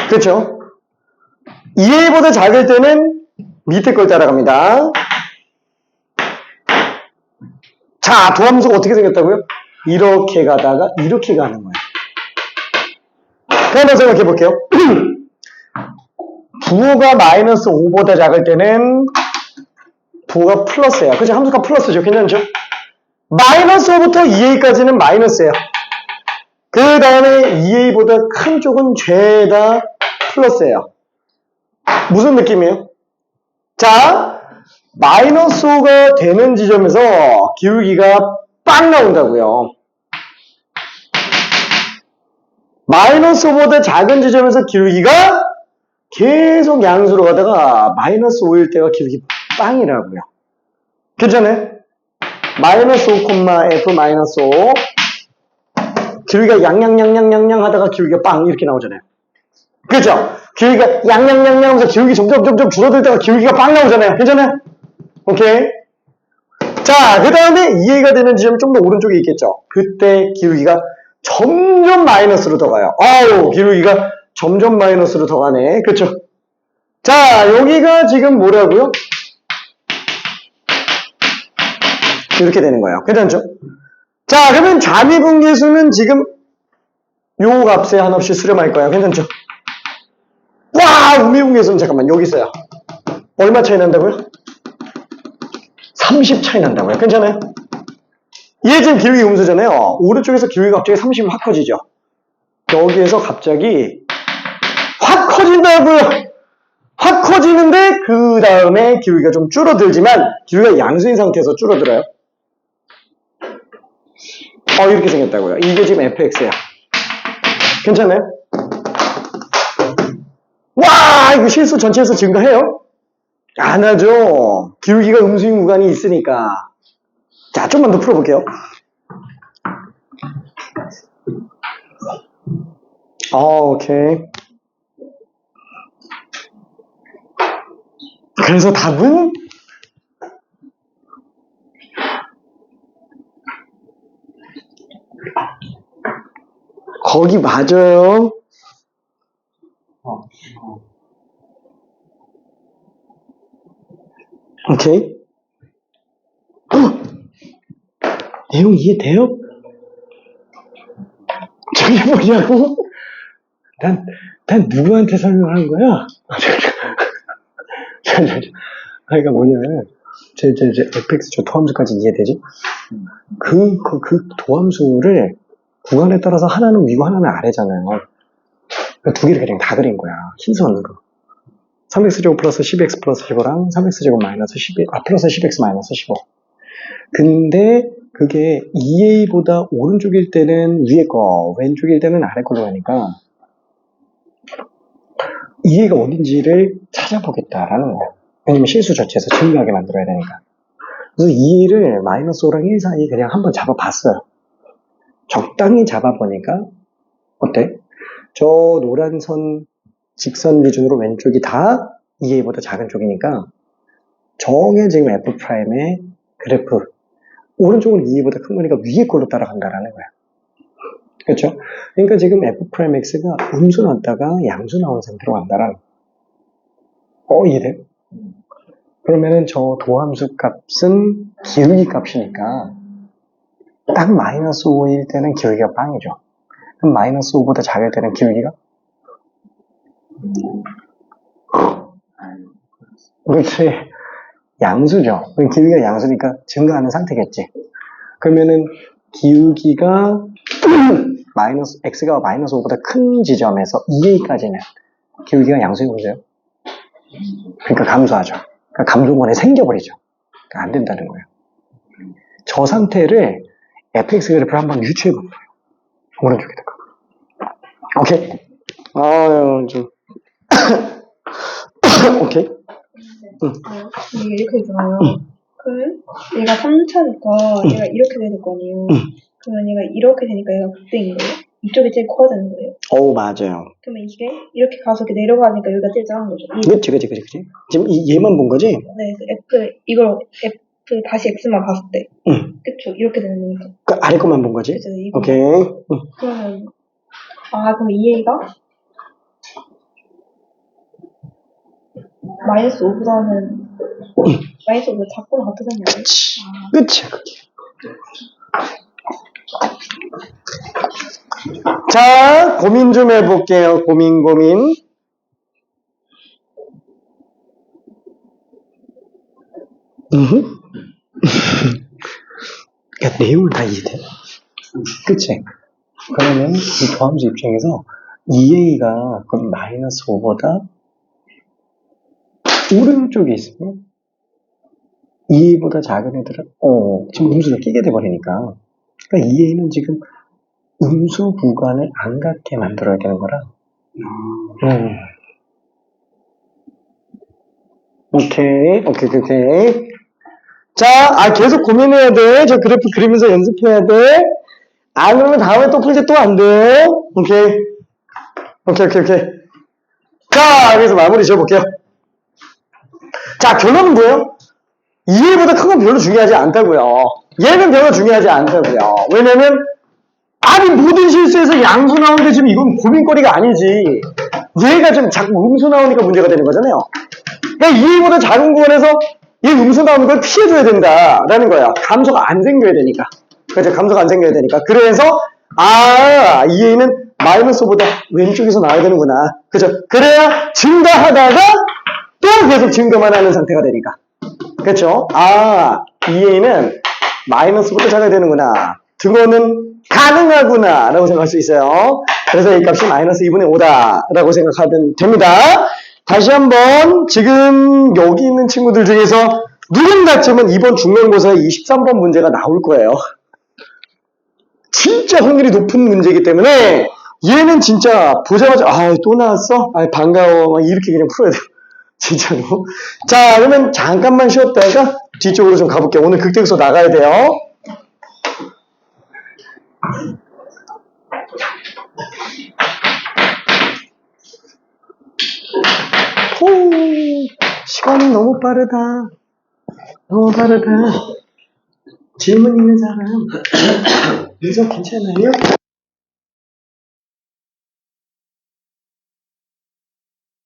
그렇죠? EA보다 작을 때는 밑에 걸 따라갑니다. 자, 도함수가 어떻게 생겼다고요? 이렇게 가다가 이렇게 가는 거예요. 한번 생각해 볼게요. 부호가 마이너스 5보다 작을 때는 부호가 플러스예요. 그죠? 함수가 플러스죠. 괜찮죠? 마이너스 5부터 2a까지는 마이너스예요. 그 다음에 2a보다 큰 쪽은 죄다 플러스예요. 무슨 느낌이에요? 자, 마이너스 5가 되는 지점에서 기울기가 빵 나온다고요. 마이너스 5보다 작은 지점에서 기울기가 계속 양수로 가다가 마이너스 5일 때가 기울기 빵이라고요. 괜찮아요? 마이너스 5, f 마이너스 5 기울기가 양양양양양양 하다가 기울기가 빵 이렇게 나오잖아요. 그렇죠? 기울기가 양양양양 하면서 기울기 점점 줄어들 때가 기울기가 빵 나오잖아요. 괜찮아요? 오케이. 자, 그 다음에 2a가 되는 지점이 좀 더 오른쪽에 있겠죠. 그때 기울기가 점점 마이너스로 더 가요. 아우, 기울기가 점점 마이너스로 더 가네. 그렇죠? 자, 여기가 지금 뭐라고요? 이렇게 되는 거예요. 괜찮죠? 자, 그러면 자미분계수는 지금 요 값에 한없이 수렴할 거예요. 괜찮죠? 와, 우미분계수는 잠깐만 여기 있어요. 얼마 차이 난다고요? 30 차이 난다고요. 괜찮아요? 얘 지금 기울기 음수잖아요. 오른쪽에서 기울기가 갑자기 30이 확 커지죠. 여기에서 갑자기 확 커진다고요. 확 커지는데 그 다음에 기울기가 좀 줄어들지만 기울기가 양수인 상태에서 줄어들어요. 이렇게 생겼다고요. 이게 지금 fx야. 괜찮아요? 와, 이거 실수 전체에서 증가해요? 안 하죠. 기울기가 음수인 구간이 있으니까. 자, 좀만 더 풀어볼게요. 오케이. 그래서 답은 거기 맞아요. 오케이. 내용 이해돼요? 저게 뭐냐고? 난 누구한테 설명하는 거야? 그러니까 뭐냐면, fx 저 도함수까지 이해되지? 그 도함수를 구간에 따라서 하나는 위고 하나는 아래잖아요. 그러니까 두 개를 그냥 다 그린 거야. 흰선으로. 3x제곱 플러스 10x 플러스 15랑 3x제곱 마이너스 12, 플러스 10x 마이너스 15. 근데 그게 2a보다 오른쪽일 때는 위에 거, 왼쪽일 때는 아래 걸로 가니까 2a가 어딘지를 찾아보겠다라는 거야. 왜냐면 실수 전체에서 증가하게 만들어야 되니까. 그래서 2를 마이너스 5랑 1 사이 그냥 한번 잡아봤어요. 적당히 잡아보니까 어때? 저 노란 선 직선 기준으로 왼쪽이 다 2a보다 작은 쪽이니까 저게 지금 f'의 그래프 오른쪽은 2a보다 큰 거니까 위에 걸로 따라간다라는 거야. 그렇죠? 그러니까 지금 f'x가 음수 나왔다가 양수 나온 상태로 간다라는 거야. 이해돼? 그러면은 저 도함수 값은 기울기 값이니까 딱 마이너스 5일 때는 기울기가 빵이죠. 그럼 마이너스 5보다 작을 때는 기울기가? 그렇지. 양수죠. 기울기가 양수니까 증가하는 상태겠지. 그러면은 기울기가 마이너스 x가 마이너스 5보다 큰 지점에서 2a까지는 기울기가 양수인 거죠. 그러니까 감소하죠. 그러니까 감소권이 생겨버리죠. 그러니까 안 된다는 거예요. 저 상태를 fx 그래프를 한번 유추해 볼게요. 오른쪽에다가. 오케이. 아유 좀. 오케이. 이게 이렇게 되잖아요. 그러면 얘가 3차니까 얘가 이렇게 될 거 아니에요. 그러면 얘가 이렇게 되니까 얘가 극대인 거예요. 이쪽이 제일 커야 되는 거예요. 맞아요. 그러면 이게 이렇게 가서 이렇게 내려가니까 여기가 제일 작은 거죠. 그치. 지금 얘만 본 거지? 네, 이걸 F 다시 X만 봤을 때. 그쵸, 이렇게 되는 거니까. 그 아래 것만 본 거지? 그쵸, 이거. 오케이. 그러면, 그럼 EA가? 마이너스 5보다는, 마이너스 5보다 작거나 같다는 거예요? 그치. 자, 고민 좀 해볼게요. 고민. 그러니까 내용은 다 이해돼. 그치? 그러면 이 도함수 입장에서 2a가 그럼 마이너스 5보다 오른쪽에 있으면 2a보다 작은 애들은 지금 음수를 끼게 돼버리니까 그러니까 2a는 지금 음수 구간을 안 갖게 만들어야 되는 거라. 오케이. 자, 계속 고민해야 돼. 저 그래프 그리면서 연습해야 돼. 안 그러면 다음에 또 풀 때 또 안 돼. 오케이. 자, 여기서 마무리 지어볼게요. 자, 결론은 뭐예요? 2a보다 큰 건 별로 중요하지 않다고요. 얘는 별로 중요하지 않다고요. 왜냐면 모든 실수에서 양수 나오는데 지금 이건 고민거리가 아니지. 얘가 좀 자꾸 음수 나오니까 문제가 되는 거잖아요. 그러니까 2a보다 작은 구간에서 얘 음수 나오는 걸 피해줘야 된다라는 거야. 감소가 안 생겨야 되니까. 그죠? 감소가 안 생겨야 되니까. 그래서 2a는 마이너스 5보다 왼쪽에서 나와야 되는구나. 그죠? 그래야 증가하다가 또 계속 증가만 하는 상태가 되니까. 그렇죠? 2a는 마이너스보다 작아야 되는구나. 등호는 가능하구나 라고 생각할 수 있어요. 그래서 이 값이 마이너스 2분의 5다 라고 생각하면 됩니다. 다시 한번 지금 여기 있는 친구들 중에서 누군가쯤은 이번 중간고사에 23번 문제가 나올 거예요. 진짜 확률이 높은 문제이기 때문에 얘는 진짜 보자마자 또 나왔어? 반가워 막 이렇게 그냥 풀어야 돼요. 진짜로. 자, 그러면 잠깐만 쉬었다가 뒤쪽으로 좀 가볼게요. 오늘 극대에서 나가야 돼요. 시간이 너무 빠르다. 질문 있는 사람. 이거 괜찮아요?